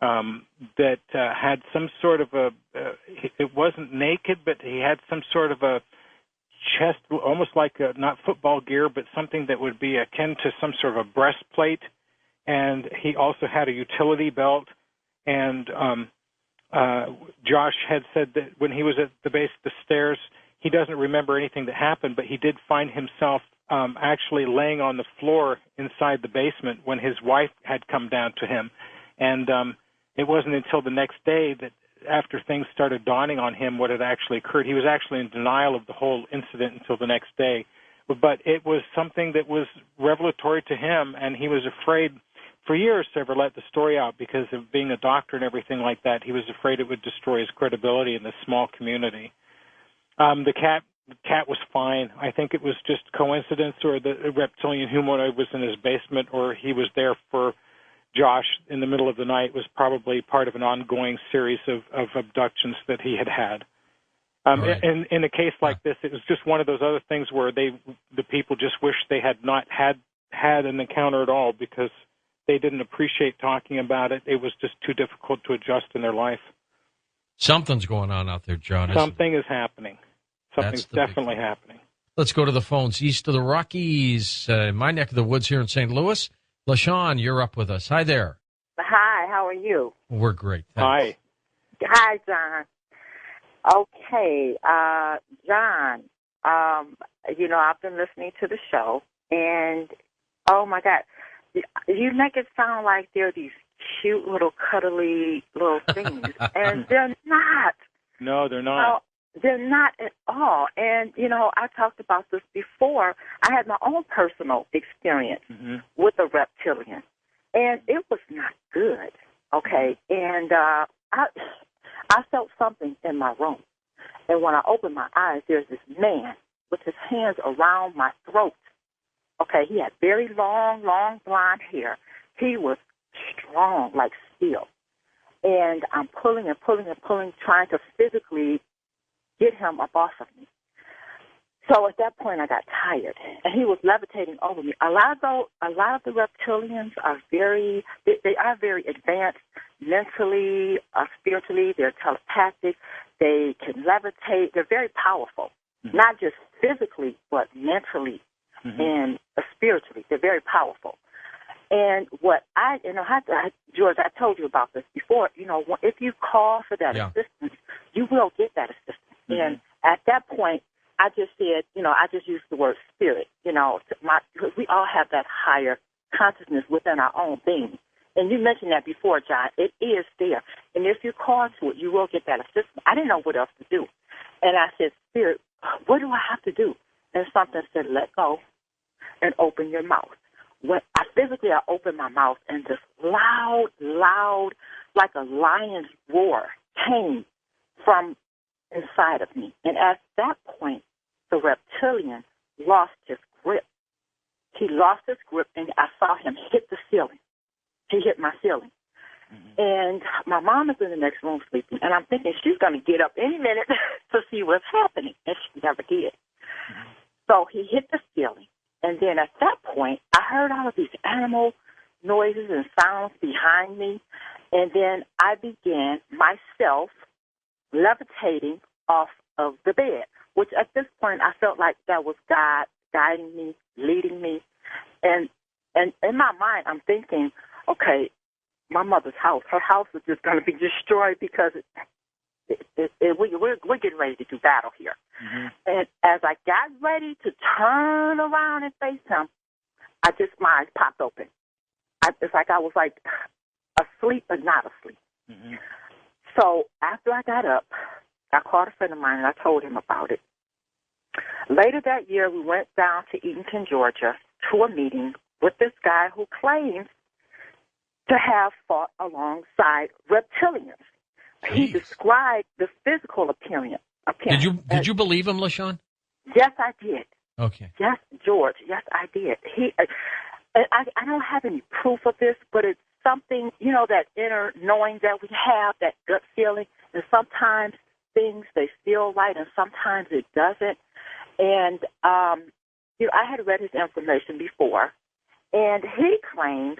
that had some sort of it wasn't naked, but he had some sort of a chest, almost like not football gear, but something that would be akin to some sort of a breastplate. And he also had a utility belt. And Josh had said that when he was at the base of the stairs, he doesn't remember anything that happened, but he did find himself actually laying on the floor inside the basement when his wife had come down to him. And it wasn't until the next day that after things started dawning on him what had actually occurred. He was actually in denial of the whole incident until the next day. But it was something that was revelatory to him, and he was afraid for years to ever let the story out because of being a doctor and everything like that. He was afraid it would destroy his credibility in this small community. The cat was fine. I think it was just coincidence, or the reptilian humanoid was in his basement, or he was there for Josh in the middle of the night. Was probably part of an ongoing series of abductions that he had had. Right. In a case like this, it was just one of those other things where the people just wish they had not had an encounter at all because they didn't appreciate talking about it. It was just too difficult to adjust in their life. Something's going on out there, John. Something is happening. Something's definitely happening. Let's go to the phones east of the Rockies, my neck of the woods here in St. Louis. LaShawn, you're up with us. Hi there. Hi, how are you? We're great. Thanks. Hi, John. Okay, John, I've been listening to the show, and, oh, my God, you make it sound like they're these cute little cuddly little things, and they're not. No, they're not. No, they're not at all. And, I talked about this before. I had my own personal experience with a reptilian, and it was not good, okay? And I felt something in my room. And when I opened my eyes, there's this man with his hands around my throat. Okay, he had very long blonde hair. He was strong like steel. And I'm pulling and pulling and pulling, trying to physically get him up off of me. So at that point, I got tired, and he was levitating over me. A lot of the reptilians are very advanced mentally, spiritually. They're telepathic. They can levitate. They're very powerful, not just physically, but mentally and spiritually. They're very powerful. And what George, I told you about this before. If you call for that assistance, you will get that assistance. And at that point, I just said, I just used the word spirit, because we all have that higher consciousness within our own being. And you mentioned that before, John. It is there. And if you call to it, you will get that assistance. I didn't know what else to do. And I said, Spirit, what do I have to do? And something said, let go and open your mouth. When I opened my mouth, and this loud, like a lion's roar came from inside of me. And at that point, the reptilian lost his grip. He lost his grip, and I saw him hit the ceiling. He hit my ceiling. And my mom is in the next room sleeping, and I'm thinking she's going to get up any minute to see what's happening, and she never did. So he hit the ceiling, and then at that point, I heard all of these animal noises and sounds behind me, and then I began myself levitating off of the bed, which at this point I felt like that was God guiding me, leading me. And in my mind, I'm thinking, okay, my mother's house, her house is just going to be destroyed because we're getting ready to do battle here. And as I got ready to turn around and face him, my eyes popped open. It's like I was like, asleep but not asleep. Mm-hmm. So after I got up, I called a friend of mine and I told him about it. Later that year, we went down to Eatonton, Georgia, to a meeting with this guy who claims to have fought alongside reptilians. Jeez. He described the physical appearance. Did you believe him, LaShawn? Yes, I did. Okay. Yes, George. Yes, I did. I don't have any proof of this, but it's something, that inner knowing that we have, that gut feeling, and sometimes things, they feel right, and sometimes it doesn't. And, I had read his information before, and he claims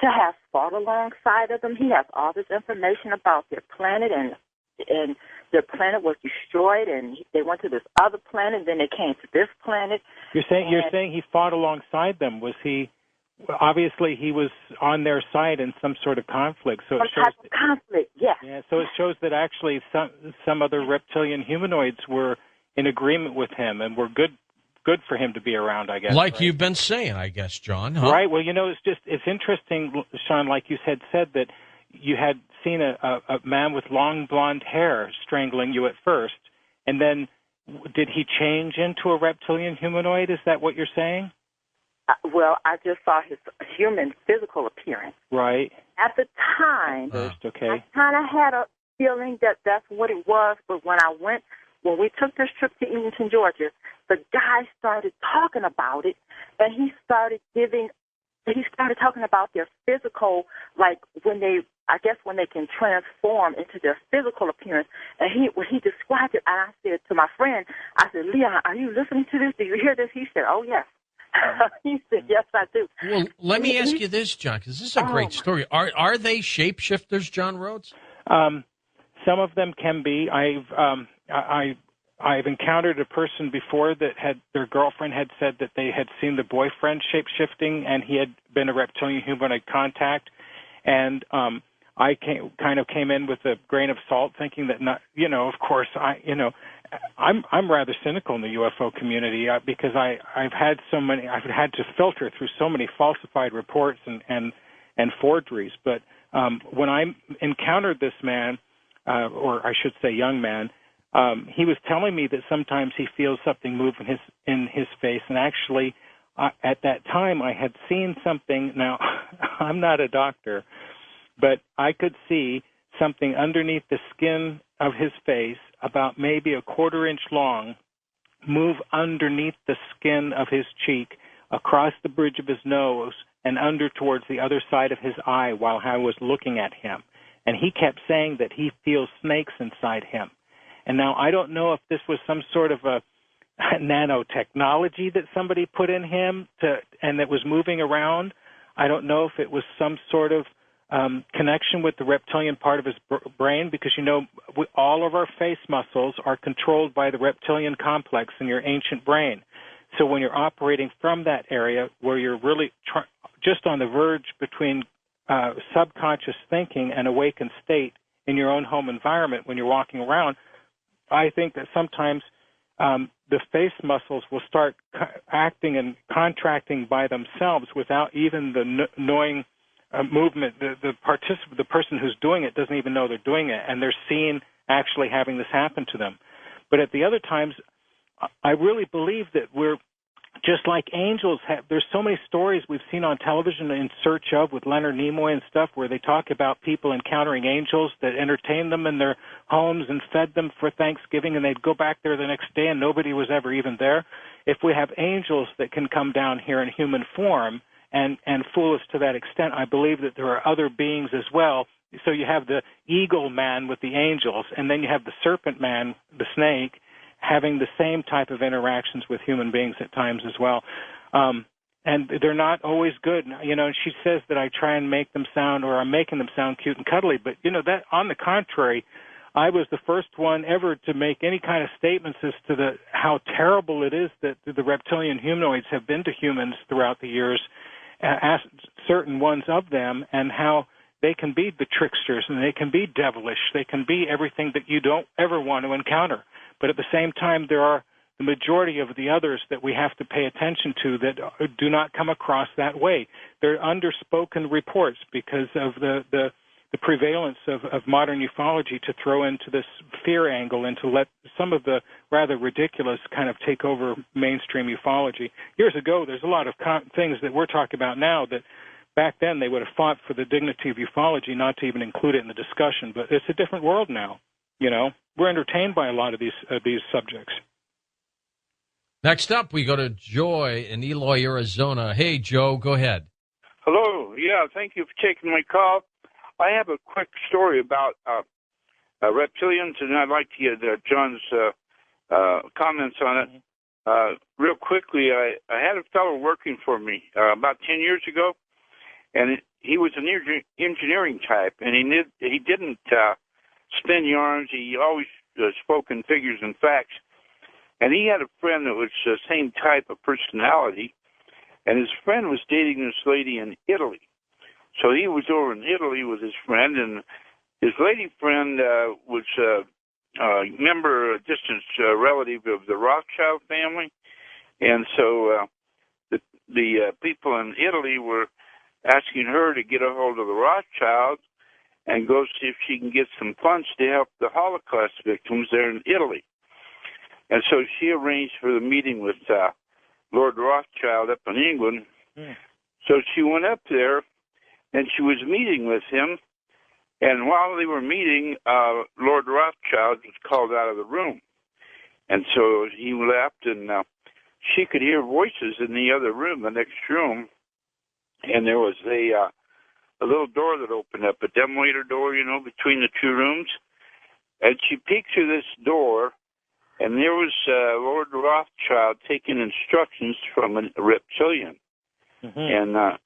to have fought alongside of them. He has all this information about their planet, and their planet was destroyed, and they went to this other planet, and then they came to this planet. You're saying he fought alongside them. Was he? Obviously, he was on their side in some sort of conflict. So some type of conflict, yes. Yeah. So it shows that actually some other reptilian humanoids were in agreement with him and were good for him to be around, I guess. Like right? you've been saying, I guess, John. Huh? Right. Well, it's interesting, Sean, like you said that you had seen a man with long blonde hair strangling you at first, and then did he change into a reptilian humanoid? Is that what you're saying? Well, I just saw his human physical appearance. Right. At the time, first, okay. I kind of had a feeling that that's what it was, but when we took this trip to Eatonton, Georgia, the guy started talking about it, and he started talking about their physical, like when they can transform into their physical appearance. And when he described it, I said to my friend, I said, Leon, are you listening to this? Do you hear this? He said, oh, yes. He said, yes, I do. Well, let me ask you this, John, because this is a great story. Are they shapeshifters, John Rhodes? Some of them can be. I've encountered a person before that their girlfriend had said that they had seen the boyfriend shape-shifting, and he had been a reptilian humanoid contact. And I came in with a grain of salt, thinking that of course, I'm rather cynical in the UFO community because I've had to filter through so many falsified reports and forgeries. But when I encountered this man, or I should say young man, he was telling me that sometimes he feels something move in his face, and actually at that time I had seen something. Now, I'm not a doctor, but I could see something underneath the skin of his face, about maybe a quarter-inch long, move underneath the skin of his cheek, across the bridge of his nose, and under towards the other side of his eye while I was looking at him. And he kept saying that he feels snakes inside him. And now I don't know if this was some sort of a nanotechnology that somebody put in him and that was moving around. I don't know if it was some sort of connection with the reptilian part of his brain, because all of our face muscles are controlled by the reptilian complex in your ancient brain. So when you're operating from that area where you're really just on the verge between subconscious thinking and awakened state in your own home environment when you're walking around, I think that sometimes the face muscles will start acting and contracting by themselves without even the knowing movement. The person who's doing it doesn't even know they're doing it, and they're seen actually having this happen to them. But at the other times, I really believe that we're just like angels. There's so many stories we've seen on television In Search Of with Leonard Nimoy and stuff, where they talk about people encountering angels that entertained them in their homes and fed them for Thanksgiving, and they'd go back there the next day and nobody was ever even there. If we have angels that can come down here in human form and fool us to that extent, I believe that there are other beings as well. So you have the eagle man with the angels, and then you have the serpent man, the snake, having the same type of interactions with human beings at times as well. And they're not always good. And she says that I try and make them sound, or I'm making them sound cute and cuddly, but, that on the contrary, I was the first one ever to make any kind of statements as to how terrible it is that the reptilian humanoids have been to humans throughout the years, certain ones of them, and how they can be the tricksters, and they can be devilish. They can be everything that you don't ever want to encounter. But at the same time, there are the majority of the others that we have to pay attention to that do not come across that way. They're underspoken reports because of the prevalence of modern ufology to throw into this fear angle and to let some of the rather ridiculous kind of take over mainstream ufology. Years ago, there's a lot of things that we're talking about now that back then they would have fought for the dignity of ufology not to even include it in the discussion. But it's a different world now. You know, we're entertained by a lot of these subjects. Next up, we go to Joy in Eloy, Arizona. Hey, Joe, go ahead. Hello. Yeah, thank you for taking my call. I have a quick story about reptilians, and I'd like to get John's comments on it. Real quickly, I had a fellow working for me about 10 years ago, and he was an engineering type, and he didn't spin yarns. He always spoke in figures and facts. And he had a friend that was the same type of personality, and his friend was dating this lady in Italy. So he was over in Italy with his friend, and his lady friend was a member, a distant relative of the Rothschild family. And so the people in Italy were asking her to get a hold of the Rothschilds and go see if she can get some funds to help the Holocaust victims there in Italy. And so she arranged for the meeting with Lord Rothschild up in England. Mm. So she went up there, and she was meeting with him. And while they were meeting, Lord Rothschild was called out of the room. And so he left, and she could hear voices in the other room, the next room. And there was a little door that opened up, a dumbwaiter door, you know, between the two rooms. And she peeked through this door, and there was Lord Rothschild taking instructions from a reptilian. Mm-hmm. And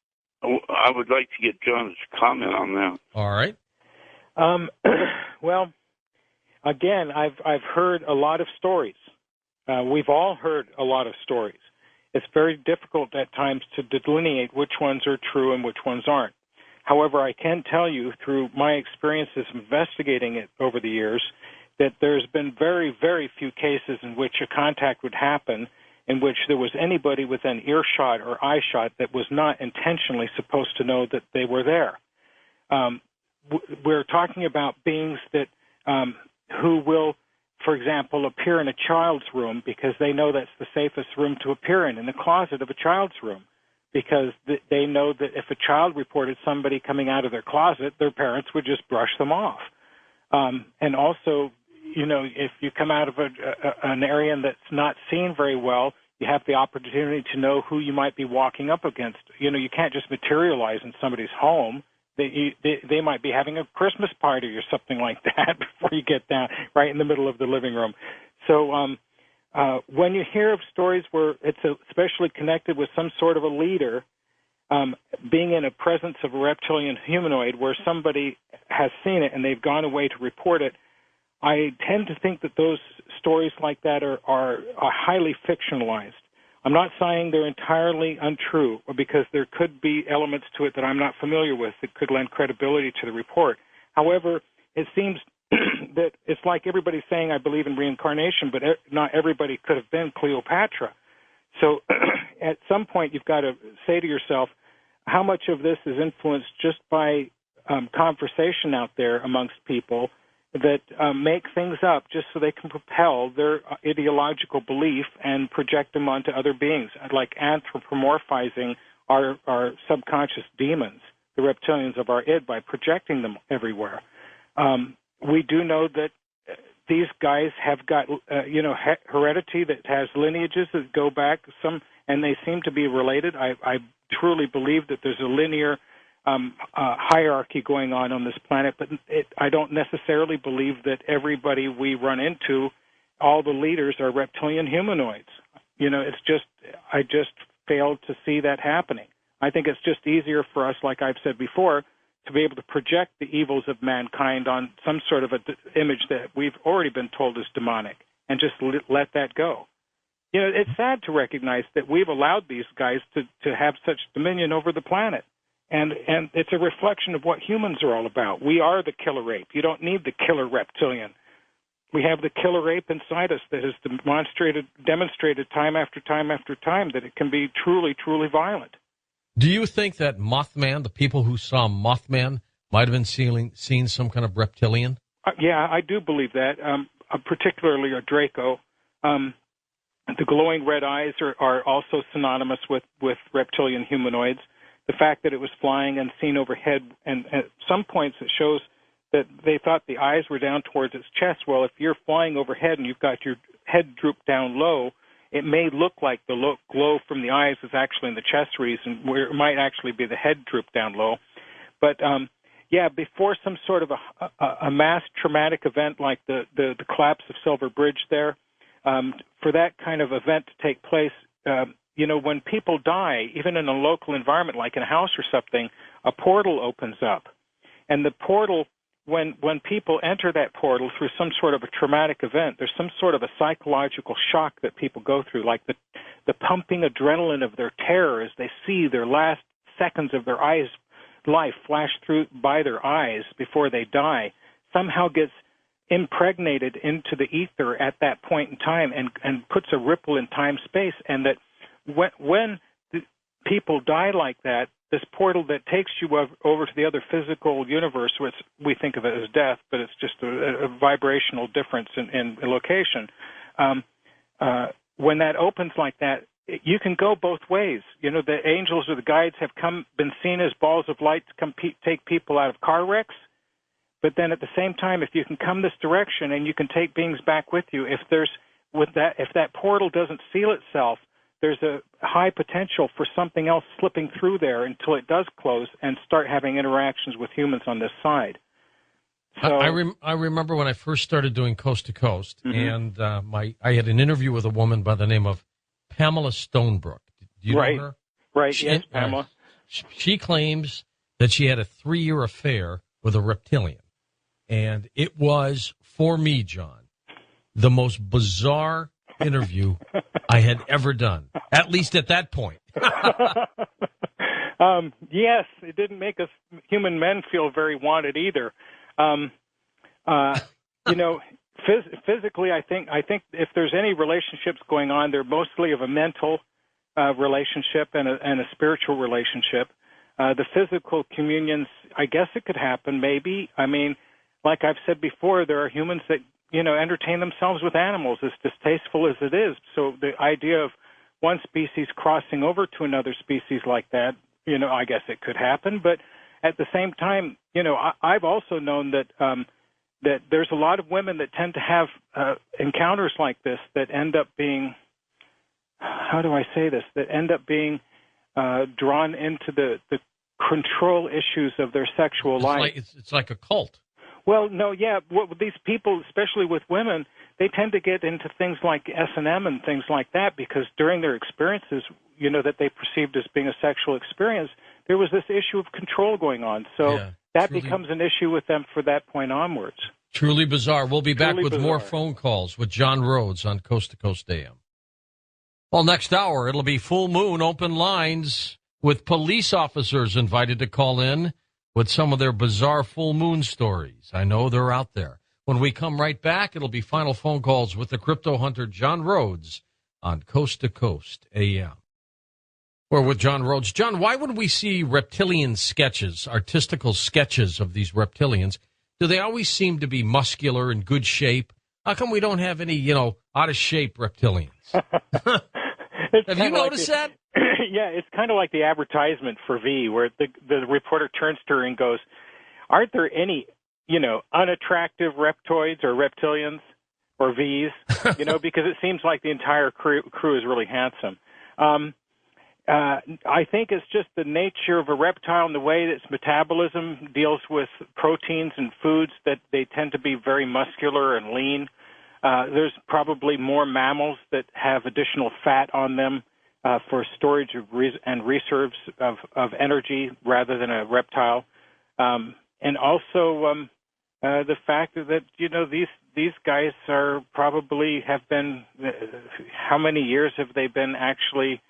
I would like to get John's comment on that. All right. Well, again, I've heard a lot of stories. We've all heard a lot of stories. It's very difficult at times to delineate which ones are true and which ones aren't. However, I can tell you through my experiences investigating it over the years that there's been very, very few cases in which a contact would happen in which there was anybody within earshot or eyeshot that was not intentionally supposed to know that they were there. We're talking about beings that who will, for example, appear in a child's room because they know that's the safest room to appear in the closet of a child's room, because they know that if a child reported somebody coming out of their closet, their parents would just brush them off. And also, you know, if you come out of an area that's not seen very well, you have the opportunity to know who you might be walking up against. You know, you can't just materialize in somebody's home. They might be having a Christmas party or something like that before you get down right in the middle of the living room. So when you hear of stories where it's especially connected with some sort of a leader, being in a presence of a reptilian humanoid where somebody has seen it and they've gone away to report it, I tend to think that those stories like that are highly fictionalized. I'm not saying they're entirely untrue, because there could be elements to it that I'm not familiar with that could lend credibility to the report. However, it seems that it's like everybody saying, I believe in reincarnation, but not everybody could have been Cleopatra. So at some point, you've got to say to yourself, how much of this is influenced just by conversation out there amongst people that make things up just so they can propel their ideological belief and project them onto other beings, like anthropomorphizing our subconscious demons, the reptilians of our id, by projecting them everywhere. We do know that these guys have got, heredity that has lineages that go back some, and they seem to be related. I truly believe that there's a linear hierarchy going on this planet, but I don't necessarily believe that everybody we run into, all the leaders are reptilian humanoids. You know, I just failed to see that happening. I think it's just easier for us, like I've said before, to be able to project the evils of mankind on some sort of image that we've already been told is demonic and just let that go. You know, it's sad to recognize that we've allowed these guys to have such dominion over the planet. And it's a reflection of what humans are all about. We are the killer ape. You don't need the killer reptilian. We have the killer ape inside us that has demonstrated time after time after time that it can be truly, truly violent. Do you think that Mothman, the people who saw Mothman, might have been seeing some kind of reptilian? Yeah, I do believe that, particularly a Draco. The glowing red eyes are also synonymous with reptilian humanoids. The fact that it was flying and seen overhead, and at some points it shows that they thought the eyes were down towards its chest. Well, if you're flying overhead and you've got your head drooped down low, it may look like the glow from the eyes is actually in the chest region, where it might actually be the head drooped down low. But yeah, before some sort of a mass traumatic event like the collapse of Silver Bridge there, for that kind of event to take place, when people die, even in a local environment like in a house or something, a portal opens up. And the portal, when people enter that portal through some sort of a traumatic event, there's some sort of a psychological shock that people go through, like the pumping adrenaline of their terror as they see their last seconds of their life flash through by their eyes before they die, somehow gets impregnated into the ether at that point in time and puts a ripple in time-space. And that when people die like that, this portal that takes you over to the other physical universe, which we think of it as death, but it's just a vibrational difference in location. When that opens like that, you can go both ways. The angels or the guides have been seen as balls of light to come take people out of car wrecks. But then at the same time, if you can come this direction and you can take beings back with you, if that portal doesn't seal itself, there's a high potential for something else slipping through there until it does close and start having interactions with humans on this side. So, I remember when I first started doing Coast to Coast, and I had an interview with a woman by the name of Pamela Stonebrook. Do you know her? Right, yes, Pamela. She claims that she had a 3-year affair with a reptilian. And it was, for me, John, the most bizarre interview I had ever done, at least at that point. Yes, it didn't make us human men feel very wanted either. Physically, I think if there's any relationships going on, they're mostly of a mental relationship and a spiritual relationship. The physical communions, I guess it could happen, maybe. I mean, like I've said before, there are humans that, entertain themselves with animals, as distasteful as it is. So the idea of one species crossing over to another species like that, I guess it could happen. But at the same time, I've also known that that there's a lot of women that tend to have encounters like this that end up being, how do I say this, that end up being drawn into the control issues of their sexual life. It's like a cult. Well, no, yeah. These people, especially with women, they tend to get into things like S&M and things like that because during their experiences, that they perceived as being a sexual experience, there was this issue of control going on. So that becomes an issue with them from that point onwards. Truly bizarre. We'll be back with more phone calls with John Rhodes on Coast to Coast AM. Well, next hour, it'll be full moon, open lines with police officers invited to call in with some of their bizarre full moon stories. I know they're out there. When we come right back, it'll be final phone calls with the crypto hunter John Rhodes on Coast to Coast AM. We're with John Rhodes. John, why would we see reptilian sketches, artistical sketches of these reptilians? Do they always seem to be muscular and good shape? How come we don't have any, out-of-shape reptilians? Have you noticed that? Yeah, it's kind of like the advertisement for V, where the reporter turns to her and goes, aren't there any, unattractive reptoids or reptilians or Vs? Because it seems like the entire crew is really handsome. I think it's just the nature of a reptile and the way that its metabolism deals with proteins and foods that they tend to be very muscular and lean. There's probably more mammals that have additional fat on them for storage of and reserves of energy rather than a reptile. And also the fact that, these guys are probably have been, how many years have they been actually,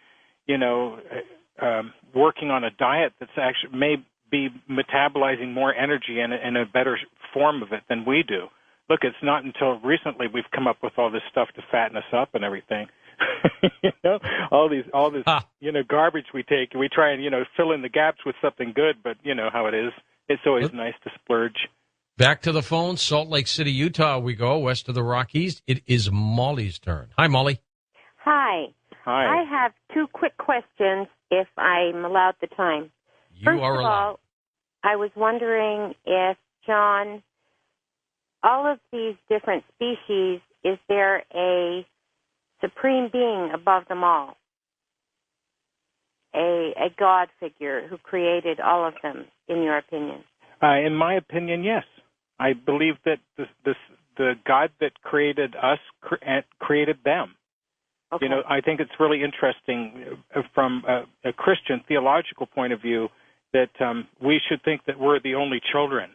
working on a diet that's actually may be metabolizing more energy and a better form of it than we do. look, it's not until recently we've come up with all this stuff to fatten us up and everything. All this garbage we take, we try and fill in the gaps with something good, but you know how it is. It's always nice to splurge. Back to the phone, Salt Lake City, Utah we go, west of the Rockies. It is Molly's turn. Hi, Molly. Hi. Hi. I have two quick questions, if I'm allowed the time. You are allowed. First of all, I was wondering if, John, all of these different species, is there a supreme being above them all? A God figure who created all of them, in your opinion? In my opinion, yes. I believe that the God that created us created them. Okay. I think it's really interesting from a Christian theological point of view that we should think that we're the only children.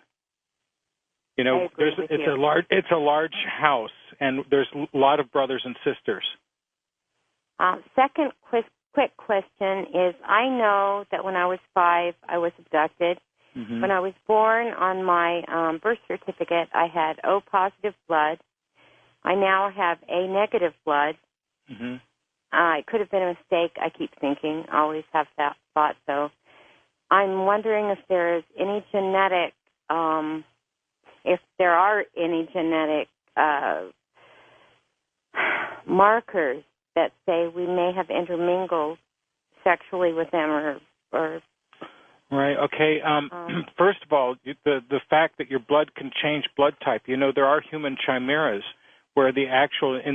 It's a large house, and there's a lot of brothers and sisters. Second quick question is, I know that when I was 5, I was abducted. Mm-hmm. When I was born, on my birth certificate, I had O positive blood. I now have A negative blood. Mm-hmm. It could have been a mistake, I keep thinking. I always have that thought, though. I'm wondering if there is any genetic, if there are any genetic markers that say we may have intermingled sexually with them or Right. Okay. First of all, the fact that your blood can change blood type. There are human chimeras where in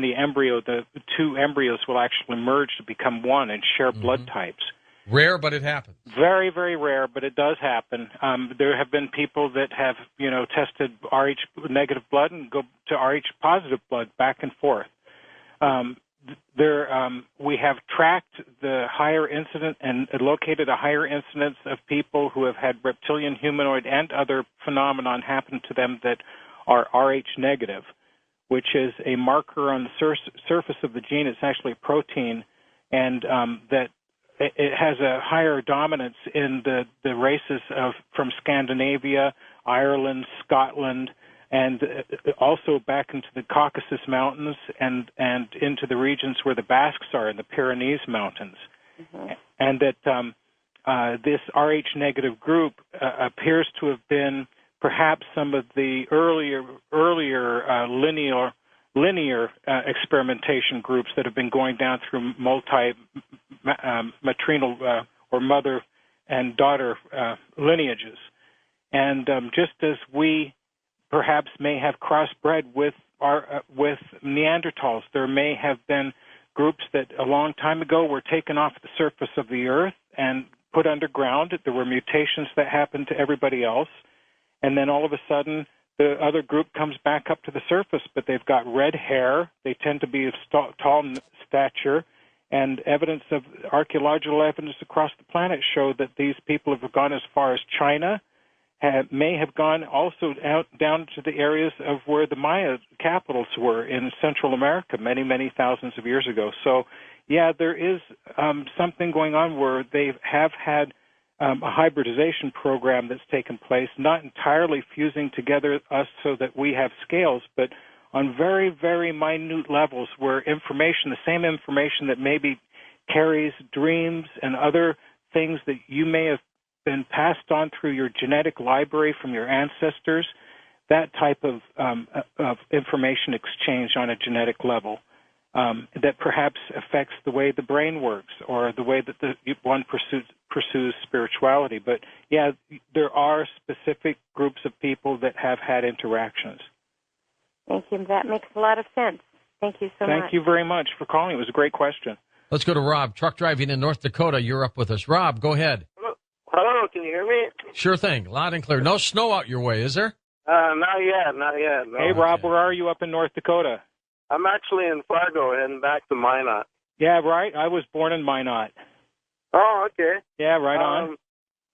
the embryo, the two embryos will actually merge to become one and share blood types. Rare, but it happens. Very, very rare, but it does happen. There have been people that have, tested Rh negative blood and go to Rh positive blood back and forth. We have tracked the higher incident and located a higher incidence of people who have had reptilian, humanoid, and other phenomenon happen to them that are Rh negative, which is a marker on the surface of the gene. It's actually a protein, and that it has a higher dominance in the races from Scandinavia, Ireland, Scotland, and also back into the Caucasus Mountains and into the regions where the Basques are in the Pyrenees Mountains. Mm-hmm. And that this Rh negative group appears to have been perhaps some of the earlier linear experimentation groups that have been going down through maternal or mother and daughter lineages. And just as we perhaps may have crossbred with Neanderthals, there may have been groups that a long time ago were taken off the surface of the earth and put underground. There were mutations that happened to everybody else, and then all of a sudden the other group comes back up to the surface, but they've got red hair. They tend to be of tall stature, and archaeological evidence across the planet show that these people have gone as far as China, may have gone also down to the areas of where the Maya capitals were in Central America many, many thousands of years ago. So, yeah, there is something going on where they have had a hybridization program that's taken place, not entirely fusing together us so that we have scales, but on very, very minute levels where the same information that maybe carries dreams and other things that you may have been passed on through your genetic library from your ancestors, that type of information exchange on a genetic level that perhaps affects the way the brain works or the way that one pursues spirituality. But, yeah, there are specific groups of people that have had interactions. Thank you. That makes a lot of sense. Thank you so much. Thank you very much for calling. It was a great question. Let's go to Rob, truck driving in North Dakota. You're up with us. Rob, go ahead. Hello, can you hear me? Sure thing, loud and clear. No snow out your way, is there? Not yet. No. Hey, Rob, where are you up in North Dakota? I'm actually in Fargo, heading back to Minot. Yeah, right. I was born in Minot. Oh, okay. Yeah, right on.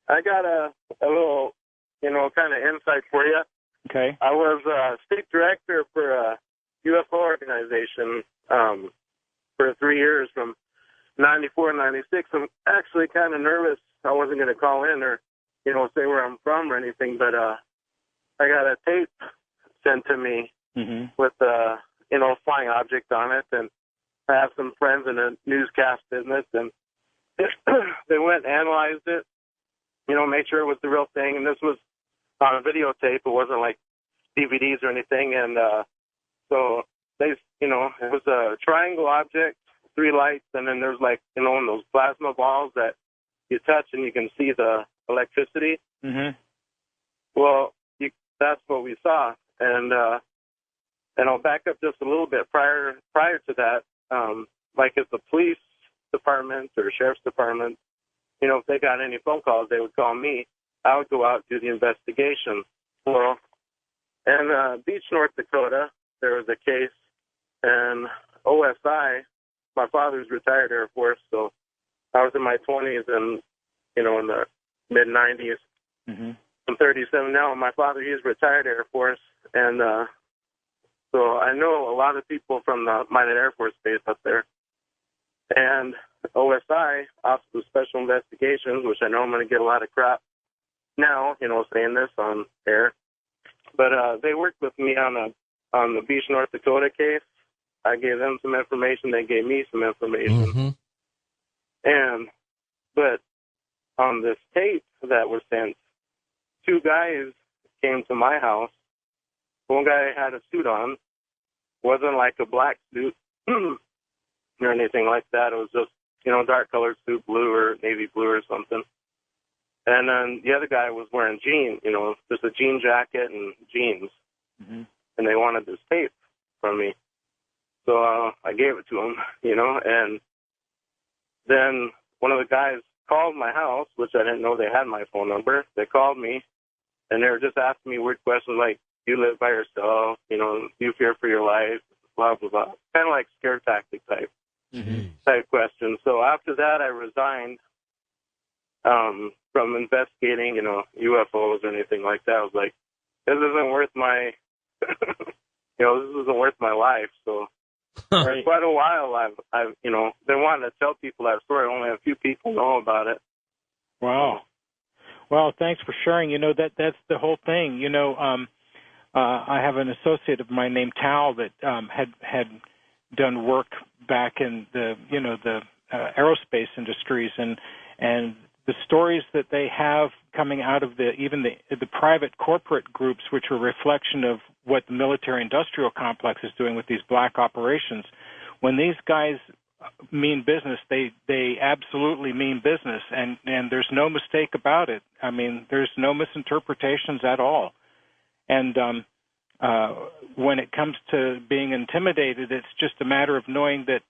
I got a little, kind of insight for you. Okay. I was state director for a UFO organization for 3 years from 94 to 96. I'm actually kind of nervous. I wasn't going to call in or, say where I'm from or anything, but I got a tape sent to me with flying object on it, and I have some friends in the newscast business, and they went and analyzed it, made sure it was the real thing, and this was on a videotape. It wasn't like DVDs or anything, and so they, it was a triangle object, 3 lights, and then there's in those plasma balls that you touch and you can see the electricity. Well, that's what we saw, and I'll back up just a little bit. Prior to that, if the police department or sheriff's department, if they got any phone calls, they would call me. I would go out and do the investigation. Well, in Beach, North Dakota, there was a case, and OSI, my father's retired Air Force, so I was in my 20s and, in the mid-90s. I'm 37 now, and my father, he's retired Air Force, and so I know a lot of people from the Minot Air Force Base up there. And OSI, Office of Special Investigations, which I know I'm going to get a lot of crap now, saying this on air. But they worked with me on the Beach, North Dakota case. I gave them some information. They gave me some information. But on this tape that was sent, 2 guys came to my house. One guy had a suit on. Wasn't like a black suit or anything like that. It was just, dark colored suit, blue or navy blue or something. And then the other guy was wearing jeans, just a jean jacket and jeans. And they wanted this tape from me. So I gave it to them, and then one of the guys called my house, which I didn't know they had my phone number. They called me, and they were just asking me weird questions like, do you live by yourself? Do you fear for your life? Blah, blah, blah. Kind of like scare tactic type questions. So after that, I resigned from investigating, UFOs or anything like that. I was like, this isn't worth my, this isn't worth my life. So for quite a while, I've been wanting to tell people that story. Only a few people know about it. Wow. Well, thanks for sharing. That's the whole thing. I have an associate of mine named Tal that had done work back in the aerospace industries, and the stories that they have coming out of the private corporate groups, which are a reflection of what the military-industrial complex is doing with these black operations. When these guys mean business, they absolutely mean business, and there's no mistake about it. I mean, there's no misinterpretations at all. And when it comes to being intimidated, it's just a matter of knowing that,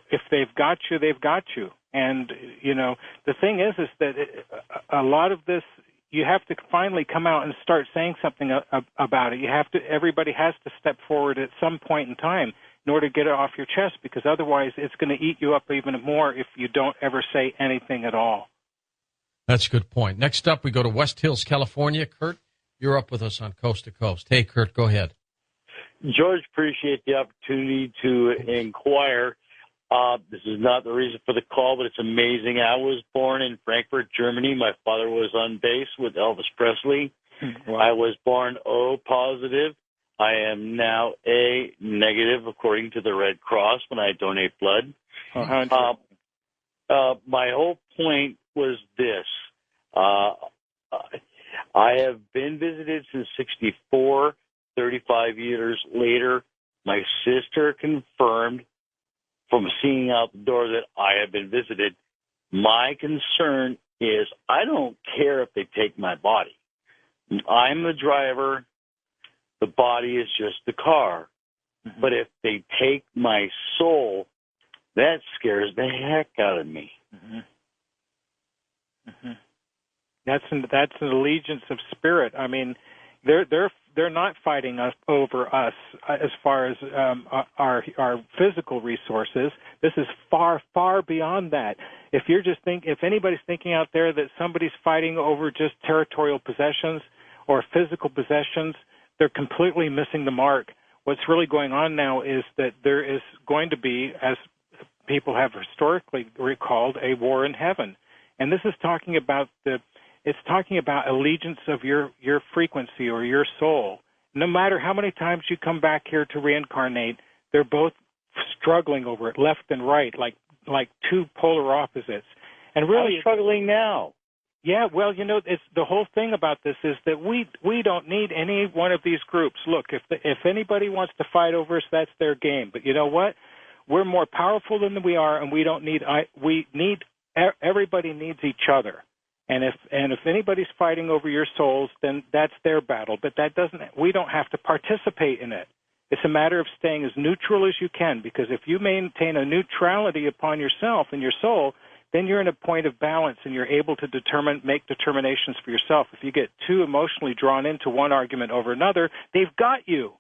if they've got you, they've got you. And, the thing is that a lot of this, you have to finally come out and start saying something about it. Everybody has to step forward at some point in time in order to get it off your chest, because otherwise it's going to eat you up even more if you don't ever say anything at all. That's a good point. Next up, we go to West Hills, California. Kurt, you're up with us on Coast to Coast. Hey, Kurt, go ahead. George, appreciate the opportunity to inquire. This is not the reason for the call, but it's amazing. I was born in Frankfurt, Germany. My father was on base with Elvis Presley. Wow. I was born O positive. I am now A negative, according to the Red Cross, when I donate blood. My whole point was this. I have been visited since 1964, 35 years later. My sister confirmed from seeing out the door that I have been visited. My concern is I don't care if they take my body. I'm the driver. The body is just the car. Mm-hmm. But if they take my soul, that scares the heck out of me. Mm-hmm. Mm-hmm. That's an allegiance of spirit. I mean, they're not fighting us over us as far as our physical resources. This is far, far beyond that. If anybody's thinking out there that somebody's fighting over just territorial possessions or physical possessions, they're completely missing the mark. What's really going on now is that there is going to be, as people have historically recalled, a war in heaven, and this is talking about allegiance of your frequency or your soul. no matter how many times you come back here to reincarnate, they're both struggling over it, left and right, like two polar opposites. And really, I'm struggling now. Yeah, well, it's the whole thing about this is that we don't need any one of these groups. Look, if anybody wants to fight over us, that's their game. But you know what? We're more powerful than we are, and we don't need. Everybody needs each other. And if anybody's fighting over your souls, then that's their battle. But we don't have to participate in it. It's a matter of staying as neutral as you can, because if you maintain a neutrality upon yourself and your soul, then you're in a point of balance and you're able to make determinations for yourself. If you get too emotionally drawn into one argument over another, they've got you.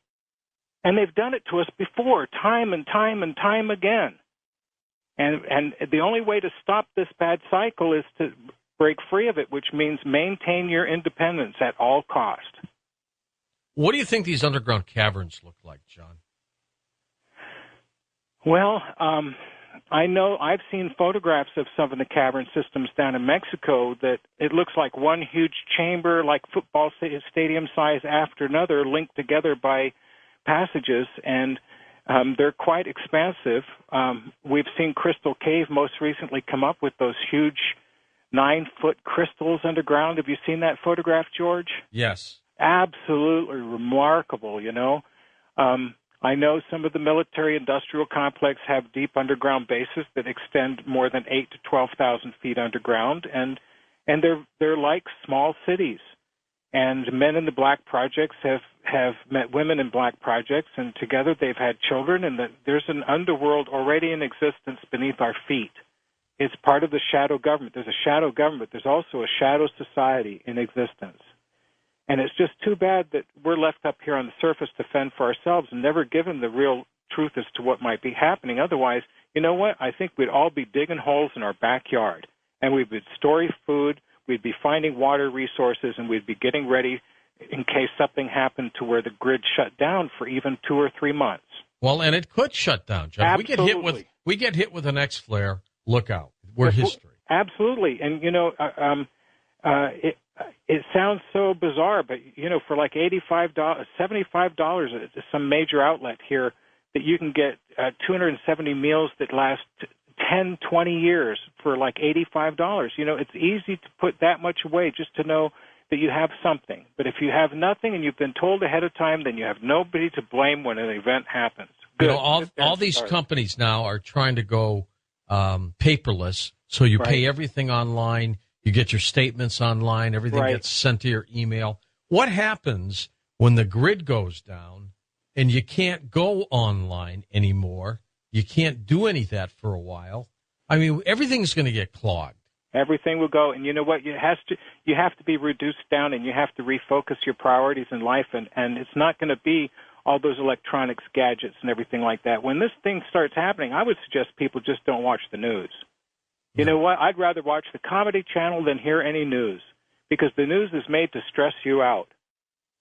And they've done it to us before, time and time and time again. And the only way to stop this bad cycle is to break free of it, which means maintain your independence at all cost. What do you think these underground caverns look like, John? Well, I know I've seen photographs of some of the cavern systems down in Mexico that it looks like one huge chamber, like football stadium size after another, linked together by passages, and they're quite expansive. We've seen Crystal Cave most recently come up with those huge 9-foot crystals underground. Have you seen that photograph, George? Yes. Absolutely remarkable, I know some of the military-industrial complex have deep underground bases that extend more than 8,000 to 12,000 feet underground, and they're like small cities. And men in the black projects have met women in black projects, and together they've had children, and there's an underworld already in existence beneath our feet. It's part of the shadow government. There's a shadow government. There's also a shadow society in existence. And it's just too bad that we're left up here on the surface to fend for ourselves and never given the real truth as to what might be happening. Otherwise, you know what? I think we'd all be digging holes in our backyard, and we'd be storing food, we'd be finding water resources, and we'd be getting ready in case something happened to where the grid shut down for even 2 or 3 months. Well, and it could shut down, John. Absolutely. We get hit with an X flare. Look out. We're history. Absolutely. And, it sounds so bizarre, but, for like $75, $75 at some major outlet here that you can get 270 meals that last 10, 20 years for like $85. It's easy to put that much away just to know that you have something. But if you have nothing and you've been told ahead of time, then you have nobody to blame when an event happens. Good. All these companies now are trying to go paperless, so you pay everything online. You get your statements online. Everything gets sent to your email. What happens when the grid goes down and you can't go online anymore? You can't do any of that for a while. I mean, everything's going to get clogged. Everything will go. And you know what? You have to be reduced down, and you have to refocus your priorities in life. And it's not going to be all those electronics, gadgets, and everything like that. When this thing starts happening, I would suggest people just don't watch the news. You know what? I'd rather watch the Comedy Channel than hear any news, because the news is made to stress you out.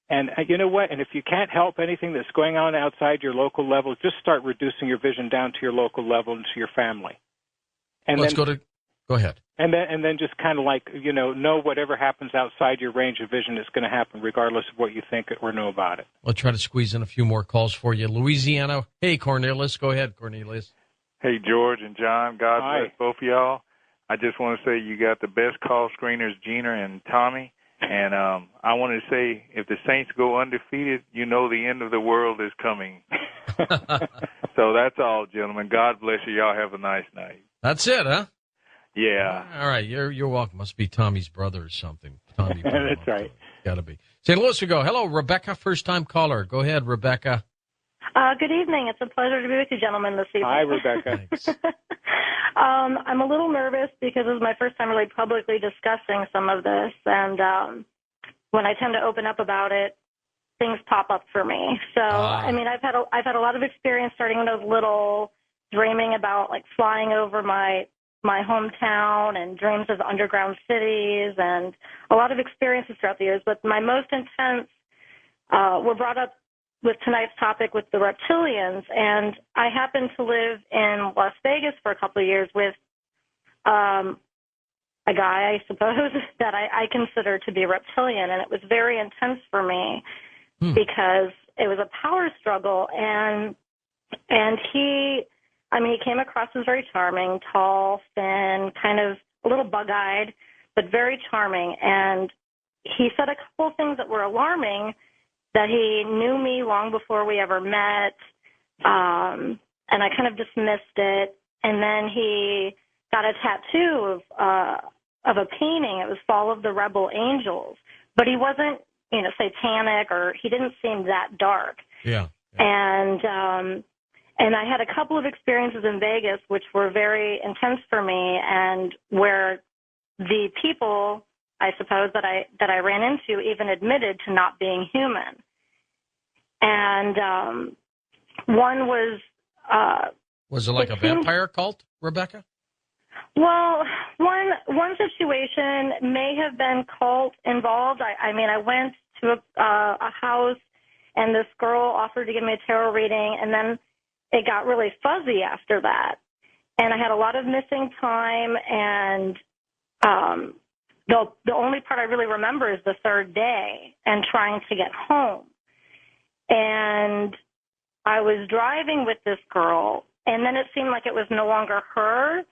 And you know what? And if you can't help anything that's going on outside your local level, just start reducing your vision down to your local level and to your family. And go ahead. And then just kind of like, know whatever happens outside your range of vision is going to happen regardless of what you think or know about it. We'll try to squeeze in a few more calls for you. Louisiana. Hey, Cornelius. Go ahead, Cornelius. Hey, George and John. God bless both of y'all. I just want to say you got the best call screeners, Gina and Tommy. And I wanted to say, if the Saints go undefeated, the end of the world is coming. So that's all, gentlemen. God bless you. Y'all have a nice night. That's it, huh? Yeah. All right. You're welcome. Must be Tommy's brother or something. Tommy. That's right. Got to be. St. Louis we go. Hello, Rebecca, first-time caller. Go ahead, Rebecca. Good evening. It's a pleasure to be with you, gentlemen, this evening. Hi, Rebecca. Thanks. I'm a little nervous because this is my first time really publicly discussing some of this, and when I tend to open up about it, things pop up for me. So, I mean, I've had a lot of experience starting when I was little, dreaming about like flying over my hometown and dreams of underground cities, and a lot of experiences throughout the years. But my most intense were brought up with tonight's topic with the reptilians, and I happened to live in Las Vegas for a couple of years with a guy, I suppose, that I consider to be a reptilian, and it was very intense for me because it was a power struggle. And he came across as very charming, tall, thin, kind of a little bug-eyed, but very charming. And he said a couple of things that were alarming, that he knew me long before we ever met, and I kind of dismissed it. And then he got a tattoo of a painting. It was Fall of the Rebel Angels, but he wasn't, satanic, or he didn't seem that dark. Yeah. And I had a couple of experiences in Vegas which were very intense for me, and where the people, I suppose, that I ran into even admitted to not being human. And one was... was it like a vampire cult, Rebecca? Well, one situation may have been cult involved. I went to a house, and this girl offered to give me a tarot reading, and then it got really fuzzy after that. And I had a lot of missing time, and the only part I really remember is the third day and trying to get home. And I was driving with this girl, and then it seemed like it was no longer her.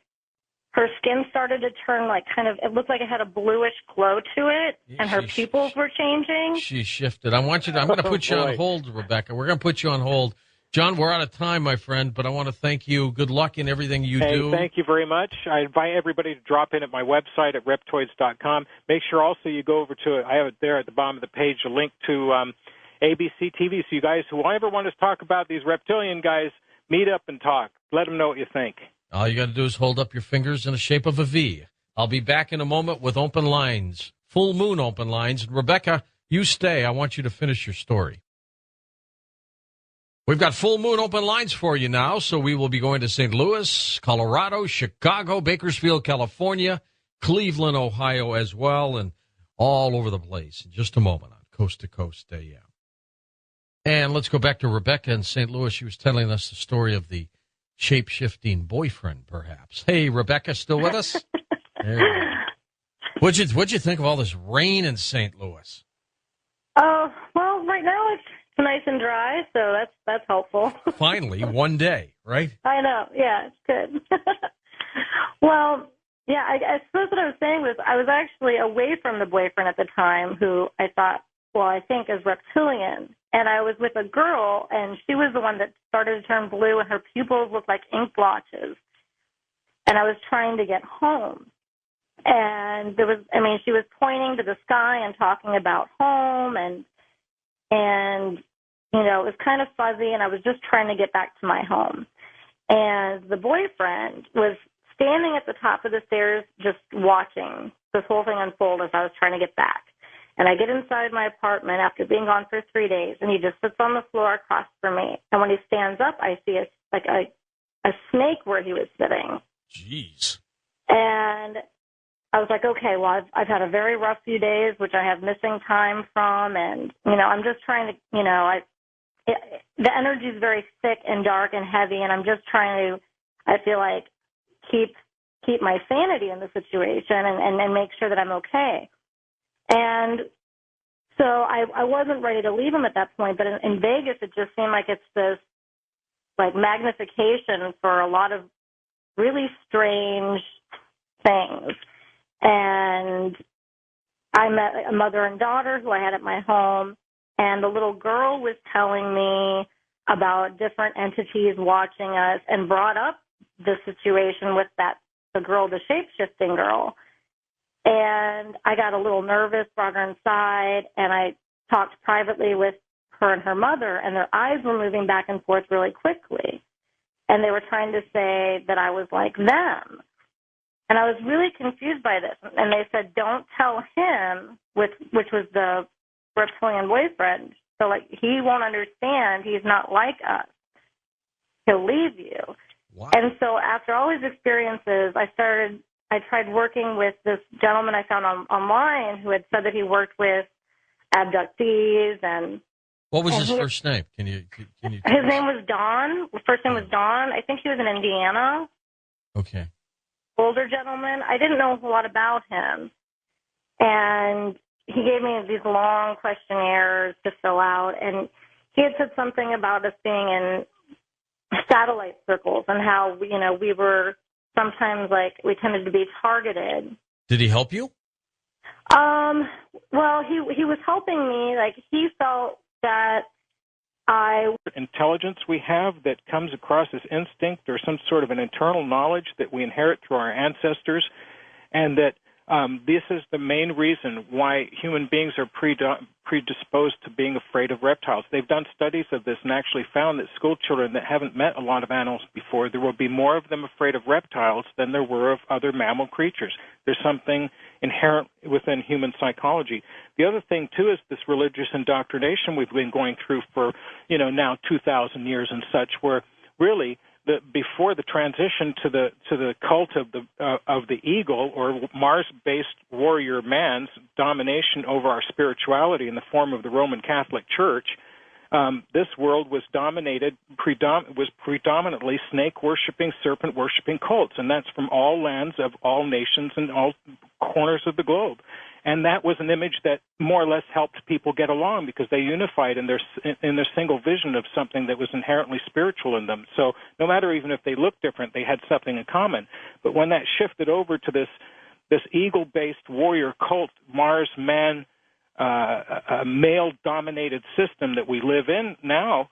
Her skin started to turn it looked like it had a bluish glow to it, and her pupils were changing. She shifted. I'm going to put you on hold, Rebecca. We're going to put you on hold. John, we're out of time, my friend, but I want to thank you. Good luck in everything you do. Thank you very much. I invite everybody to drop in at my website at reptoids.com. Make sure also you go over to, I have it there at the bottom of the page, a link to ABC TV, so you guys who ever want to talk about these reptilian guys, meet up and talk. Let them know what you think. All you got to do is hold up your fingers in the shape of a V. I'll be back in a moment with open lines, full moon open lines. Rebecca, you stay. I want you to finish your story. We've got full moon open lines for you now, so we will be going to St. Louis, Colorado, Chicago, Bakersfield, California, Cleveland, Ohio as well, and all over the place in just a moment on Coast to Coast AM. And let's go back to Rebecca in St. Louis. She was telling us the story of the shape-shifting boyfriend, perhaps. Hey, Rebecca, still with us? There you go. What'd you think of all this rain in St. Louis? Well, right now it's nice and dry, so that's helpful. Finally, one day, right? I know. Yeah, it's good. Well, yeah, I suppose what I was saying was I was actually away from the boyfriend at the time, who I think is reptilian. And I was with a girl, and she was the one that started to turn blue, and her pupils looked like ink blotches. And I was trying to get home. And she was pointing to the sky and talking about home, and it was kind of fuzzy, and I was just trying to get back to my home. And the boyfriend was standing at the top of the stairs just watching this whole thing unfold as I was trying to get back. And I get inside my apartment after being gone for 3 days, and he just sits on the floor across from me. And when he stands up, I see a snake where he was sitting. Jeez. And I was like, okay, well, I've had a very rough few days, which I have missing time from, and I'm just trying to, the energy is very thick and dark and heavy, and I'm just trying to, I feel like, keep my sanity in the situation and make sure that I'm okay. And so I wasn't ready to leave him at that point, but in Vegas, it just seemed like it's this magnification for a lot of really strange things. And I met a mother and daughter who I had at my home, and the little girl was telling me about different entities watching us and brought up the situation with the girl, the shape-shifting girl. And I got a little nervous, brought her inside, and I talked privately with her and her mother, and their eyes were moving back and forth really quickly. And they were trying to say that I was like them. And I was really confused by this. And they said, don't tell him, which was the reptilian boyfriend. So, he won't understand. He's not like us. He'll leave you. Wow. And so after all these experiences, I tried working with this gentleman I found online who had said that he worked with abductees. And what was his first name? Can you his name was Don. First name was Don. I think he was in Indiana. Okay. Older gentleman. I didn't know a lot about him. And he gave me these long questionnaires to fill out, and he had said something about us being in satellite circles and how, we were sometimes we tended to be targeted. Did he help you? Well, he was helping me. He felt that intelligence we have that comes across as instinct or some sort of an internal knowledge that we inherit through our ancestors, and that this is the main reason why human beings are predisposed to being afraid of reptiles. They've done studies of this and actually found that school children that haven't met a lot of animals before, there will be more of them afraid of reptiles than there were of other mammal creatures. There's something inherent within human psychology. The other thing, too, is this religious indoctrination we've been going through for, now 2,000 years and such, where really before the transition to the cult of the eagle, or Mars-based warrior man's domination over our spirituality in the form of the Roman Catholic Church, this world was predominantly snake-worshipping, serpent-worshipping cults, and that's from all lands of all nations and all corners of the globe. And that was an image that more or less helped people get along because they unified in their single vision of something that was inherently spiritual in them. So no matter even if they looked different, they had something in common. But when that shifted over to this eagle-based warrior cult, Mars man, a male-dominated system that we live in now,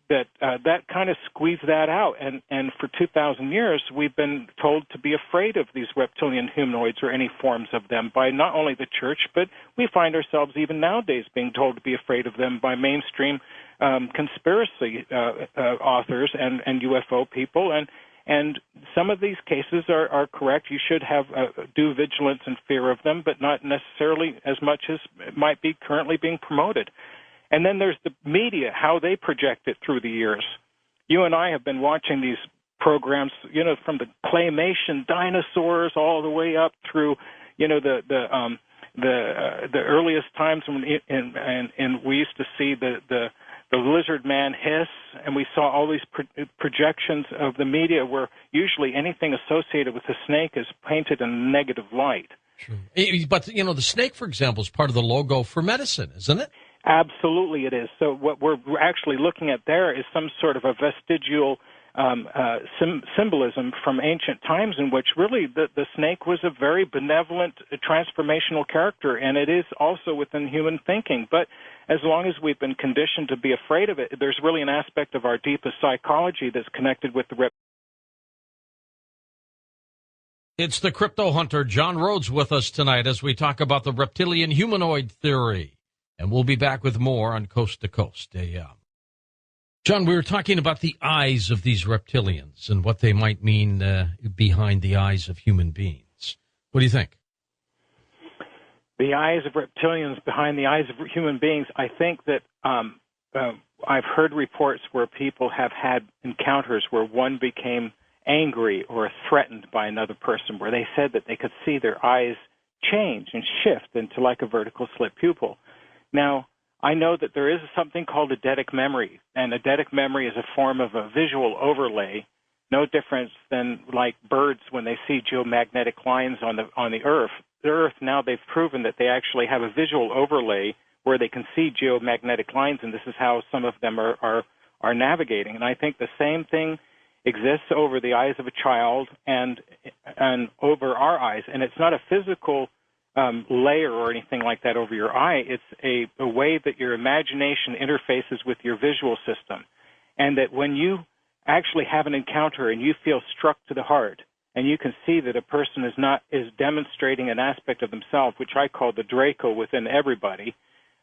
that kind of squeezed that out. And for 2,000 years, we've been told to be afraid of these reptilian humanoids or any forms of them by not only the church, but we find ourselves even nowadays being told to be afraid of them by mainstream conspiracy authors and UFO people. And some of these cases are correct. You should have due vigilance and fear of them, but not necessarily as much as might be currently being promoted. And then there's the media, how they project it through the years. You and I have been watching these programs, from the claymation dinosaurs all the way up through, the earliest times when and we used to see the lizard man hiss, and we saw all these projections of the media where usually anything associated with the snake is painted in a negative light. True. But, the snake, for example, is part of the logo for medicine, isn't it? Absolutely it is. So what we're actually looking at there is some sort of a vestigial symbolism from ancient times in which really the snake was a very benevolent, transformational character, and it is also within human thinking. But as long as we've been conditioned to be afraid of it, there's really an aspect of our deepest psychology that's connected with the It's the crypto hunter, John Rhodes, with us tonight as we talk about the reptilian humanoid theory. And we'll be back with more on Coast to Coast. John, we were talking about the eyes of these reptilians and what they might mean behind the eyes of human beings. What do you think? The eyes of reptilians behind the eyes of human beings, I think that I've heard reports where people have had encounters where one became angry or threatened by another person, where they said that they could see their eyes change and shift into like a vertical slit pupil. Now, I know that there is something called eidetic memory, and eidetic memory is a form of a visual overlay, no difference than like birds when they see geomagnetic lines on the Earth. The Earth, now they've proven that they actually have a visual overlay where they can see geomagnetic lines, and this is how some of them are navigating. And I think the same thing exists over the eyes of a child and over our eyes, and it's not a physical layer or anything like that over your eye. It's a way that your imagination interfaces with your visual system, and that when you actually have an encounter and you feel struck to the heart, and you can see that a person is demonstrating an aspect of themselves, which I call the Draco within everybody,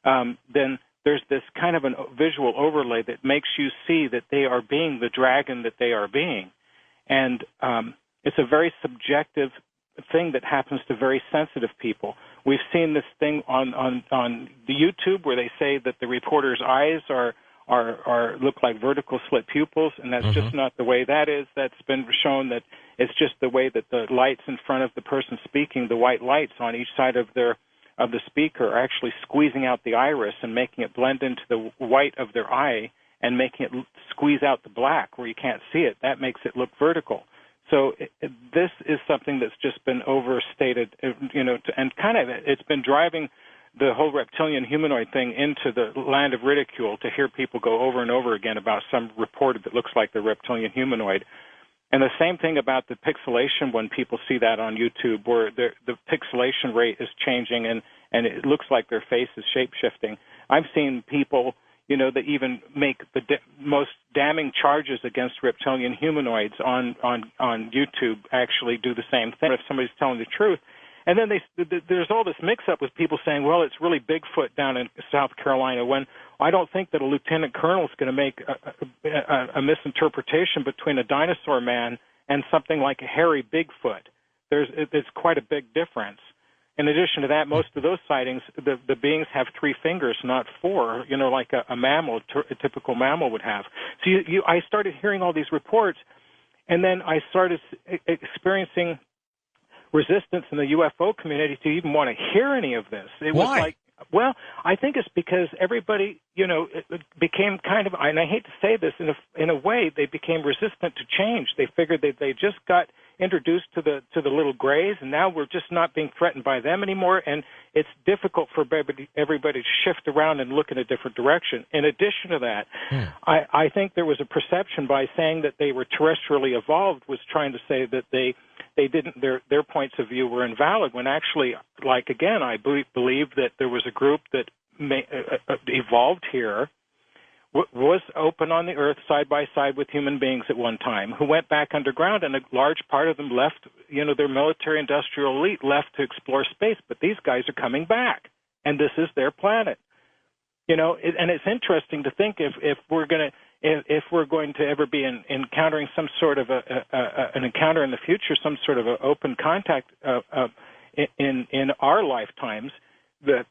then there's this kind of a visual overlay that makes you see that they are being the dragon that they are being, and it's a very subjective thing that happens to very sensitive people. We've seen this thing on the YouTube where they say that the reporter's eyes are look like vertical slit pupils, and that's just not the way that is. That's been shown that it's just the way that the lights in front of the person speaking, the white lights on each side of the speaker, are actually squeezing out the iris and making it blend into the white of their eye and making it squeeze out the black where you can't see it. That makes it look vertical. So this is something that's just been overstated, and kind of it's been driving the whole reptilian humanoid thing into the land of ridicule to hear people go over and over again about some report that looks like the reptilian humanoid. And the same thing about the pixelation when people see that on YouTube, where the pixelation rate is changing and it looks like their face is shape-shifting. I've seen people, that even make the most damning charges against reptilian humanoids on YouTube actually do the same thing if somebody's telling the truth. And then there's all this mix-up with people saying, well, it's really Bigfoot down in South Carolina, when I don't think that a lieutenant colonel is going to make a misinterpretation between a dinosaur man and something like a hairy Bigfoot. It's quite a big difference. In addition to that, most of those sightings, the beings have 3 fingers, not 4, like a mammal, a typical mammal would have. So I started hearing all these reports, and then I started experiencing resistance in the UFO community to even want to hear any of this. It was like, well, I think it's because everybody, it became kind of, and I hate to say this, in a way, they became resistant to change. They figured that they just got introduced to the little grays, and now we're just not being threatened by them anymore, and it's difficult for everybody to shift around and look in a different direction. In addition to that, I think there was a perception by saying that they were terrestrially evolved was trying to say that they didn't, their points of view were invalid, when actually, like, again, I believe that there was a group that evolved here, was open on the earth side by side with human beings at one time, who went back underground, and a large part of them left, their military industrial elite left to explore space, but these guys are coming back, and this is their planet. And it's interesting to think if we're going to ever be encountering some sort of an encounter in the future, some sort of an open contact in our lifetimes, that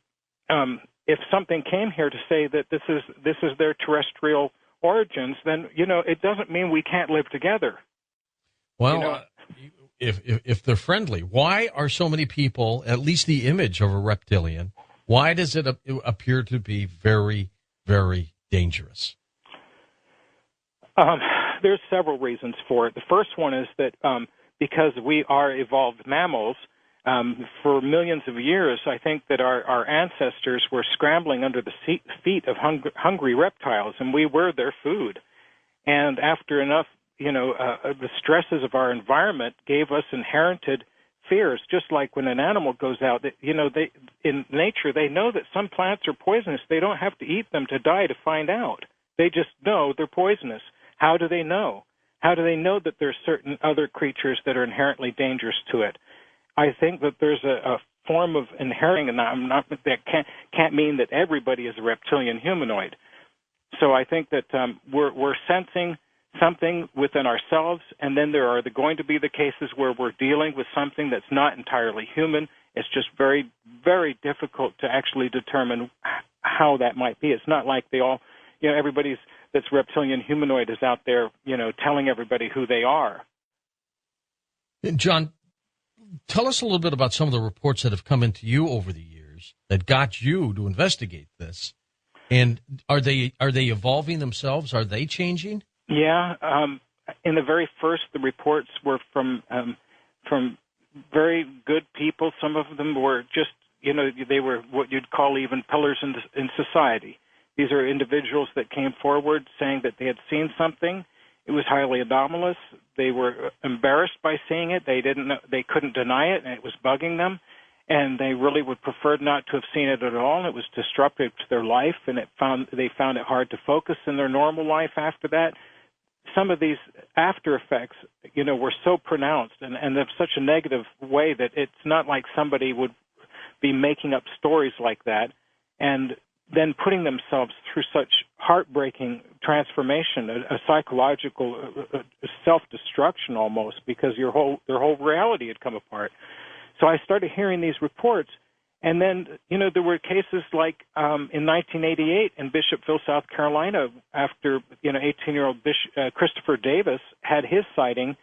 if something came here to say that this is their terrestrial origins, then it doesn't mean we can't live together. Well, if they're friendly, why are so many people, at least the image of a reptilian, why does it appear to be very, very dangerous? There's several reasons for it. The first one is that because we are evolved mammals, for millions of years, I think that our ancestors were scrambling under the feet of hungry reptiles, and we were their food. And after enough, the stresses of our environment gave us inherited fears, just like when an animal goes out, they in nature, they know that some plants are poisonous. They don't have to eat them to die to find out. They just know they're poisonous. How do they know? How do they know that there's certain other creatures that are inherently dangerous to it? I think that there's a form of inheriting, and that can't mean that everybody is a reptilian humanoid. So I think that we're sensing something within ourselves, and then there are going to be the cases where we're dealing with something that's not entirely human. It's just very, very difficult to actually determine how that might be. It's not like they all, everybody's that's reptilian humanoid is out there, telling everybody who they are. John, tell us a little bit about some of the reports that have come into you over the years that got you to investigate this. And are they evolving themselves? Are they changing? Yeah. In the very first, the reports were from very good people. Some of them were just, they were what you'd call even pillars in society. These are individuals that came forward saying that they had seen something. It was highly anomalous. They were embarrassed by seeing it. They couldn't deny it, and it was bugging them. And they really would prefer not to have seen it at all. And it was disruptive to their life, and they found it hard to focus in their normal life after that. Some of these after effects, were so pronounced and in such a negative way that it's not like somebody would be making up stories like that and then putting themselves through such heartbreaking transformation, a psychological self-destruction almost, because their whole reality had come apart. So I started hearing these reports, and then, there were cases like in 1988 in Bishopville, South Carolina, after, 18-year-old Christopher Davis had his sighting,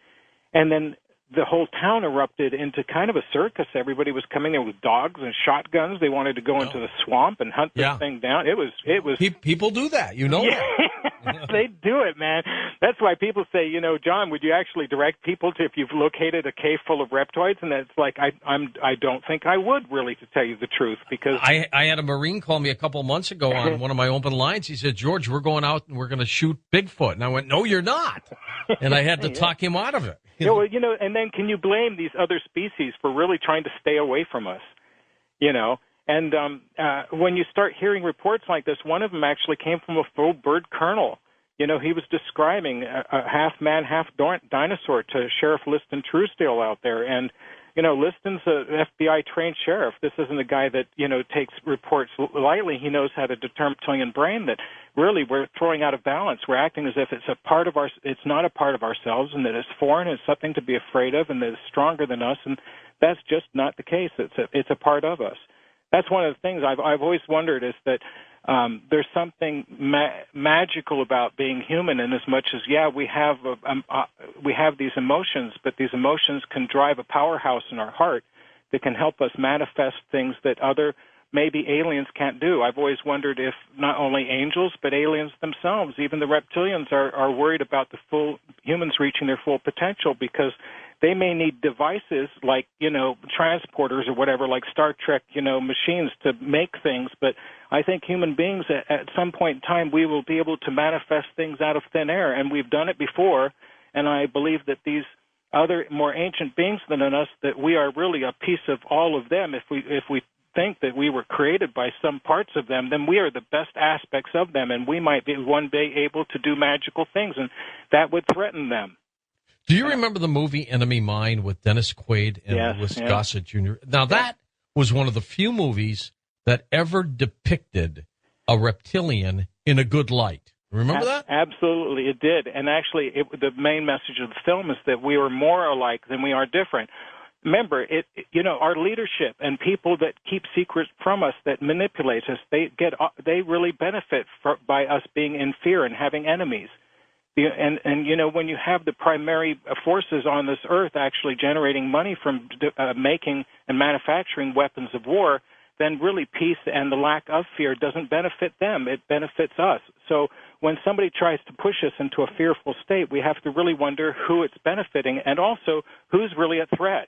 and then the whole town erupted into kind of a circus. Everybody was coming there with dogs and shotguns. They wanted to go into the swamp and hunt this thing down. It was people do that, that. They do it, man. That's why people say, John, would you actually direct people to if you've located a cave full of reptoids? And it's like I don't think I would, really, to tell you the truth, because I had a Marine call me a couple months ago on one of my open lines. He said, George, we're going out and we're going to shoot Bigfoot. And I went, no, you're not. And I had to talk him out of it. Yeah, well, and then can you blame these other species for really trying to stay away from us? And when you start hearing reports like this, one of them actually came from a full bird colonel. He was describing a half-man, half-dinosaur to Sheriff Liston Truesdale out there. And, Liston's an FBI-trained sheriff. This isn't a guy that, takes reports lightly. He knows how to determine reptilian brain that really we're throwing out of balance. We're acting as if it's not a part of ourselves, and that it's foreign, it's something to be afraid of, and that it's stronger than us. And that's just not the case. It's a part of us. That's one of the things I've always wondered, is that there's something magical about being human, in as much as we have these emotions, but these emotions can drive a powerhouse in our heart that can help us manifest things that other maybe aliens can't do. I've always wondered if not only angels but aliens themselves, even the reptilians, are worried about the humans reaching their full potential, because they may need devices like, transporters or whatever, like Star Trek, machines to make things. But I think human beings, at some point in time, we will be able to manifest things out of thin air. And we've done it before. And I believe that these other more ancient beings than us, that we are really a piece of all of them. If we think that we were created by some parts of them, then we are the best aspects of them. And we might be one day able to do magical things. And that would threaten them. Do you remember the movie Enemy Mine with Dennis Quaid and Louis Gossett Jr.? Now, that was one of the few movies that ever depicted a reptilian in a good light. Remember that? Absolutely, it did. And actually, the main message of the film is that we are more alike than we are different. Remember, our leadership and people that keep secrets from us, that manipulate us, they really benefit by us being in fear and having enemies. And when you have the primary forces on this earth actually generating money from making and manufacturing weapons of war, then really peace and the lack of fear doesn't benefit them. It benefits us. So when somebody tries to push us into a fearful state, we have to really wonder who it's benefiting, and also who's really at threat.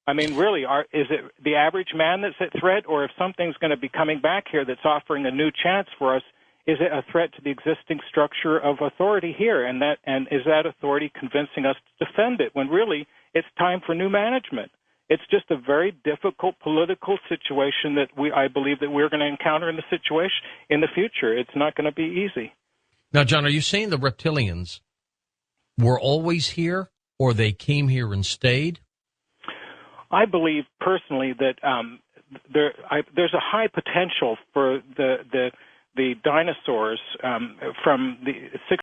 I mean, really, is it the average man that's at threat, or if something's going to be coming back here that's offering a new chance for us, is it a threat to the existing structure of authority here? And is that authority convincing us to defend it, when really it's time for new management? It's just a very difficult political situation that I believe that we're going to encounter in the future. It's not going to be easy. Now, John, are you saying the reptilians were always here, or they came here and stayed? I believe personally that there's a high potential for the dinosaurs from the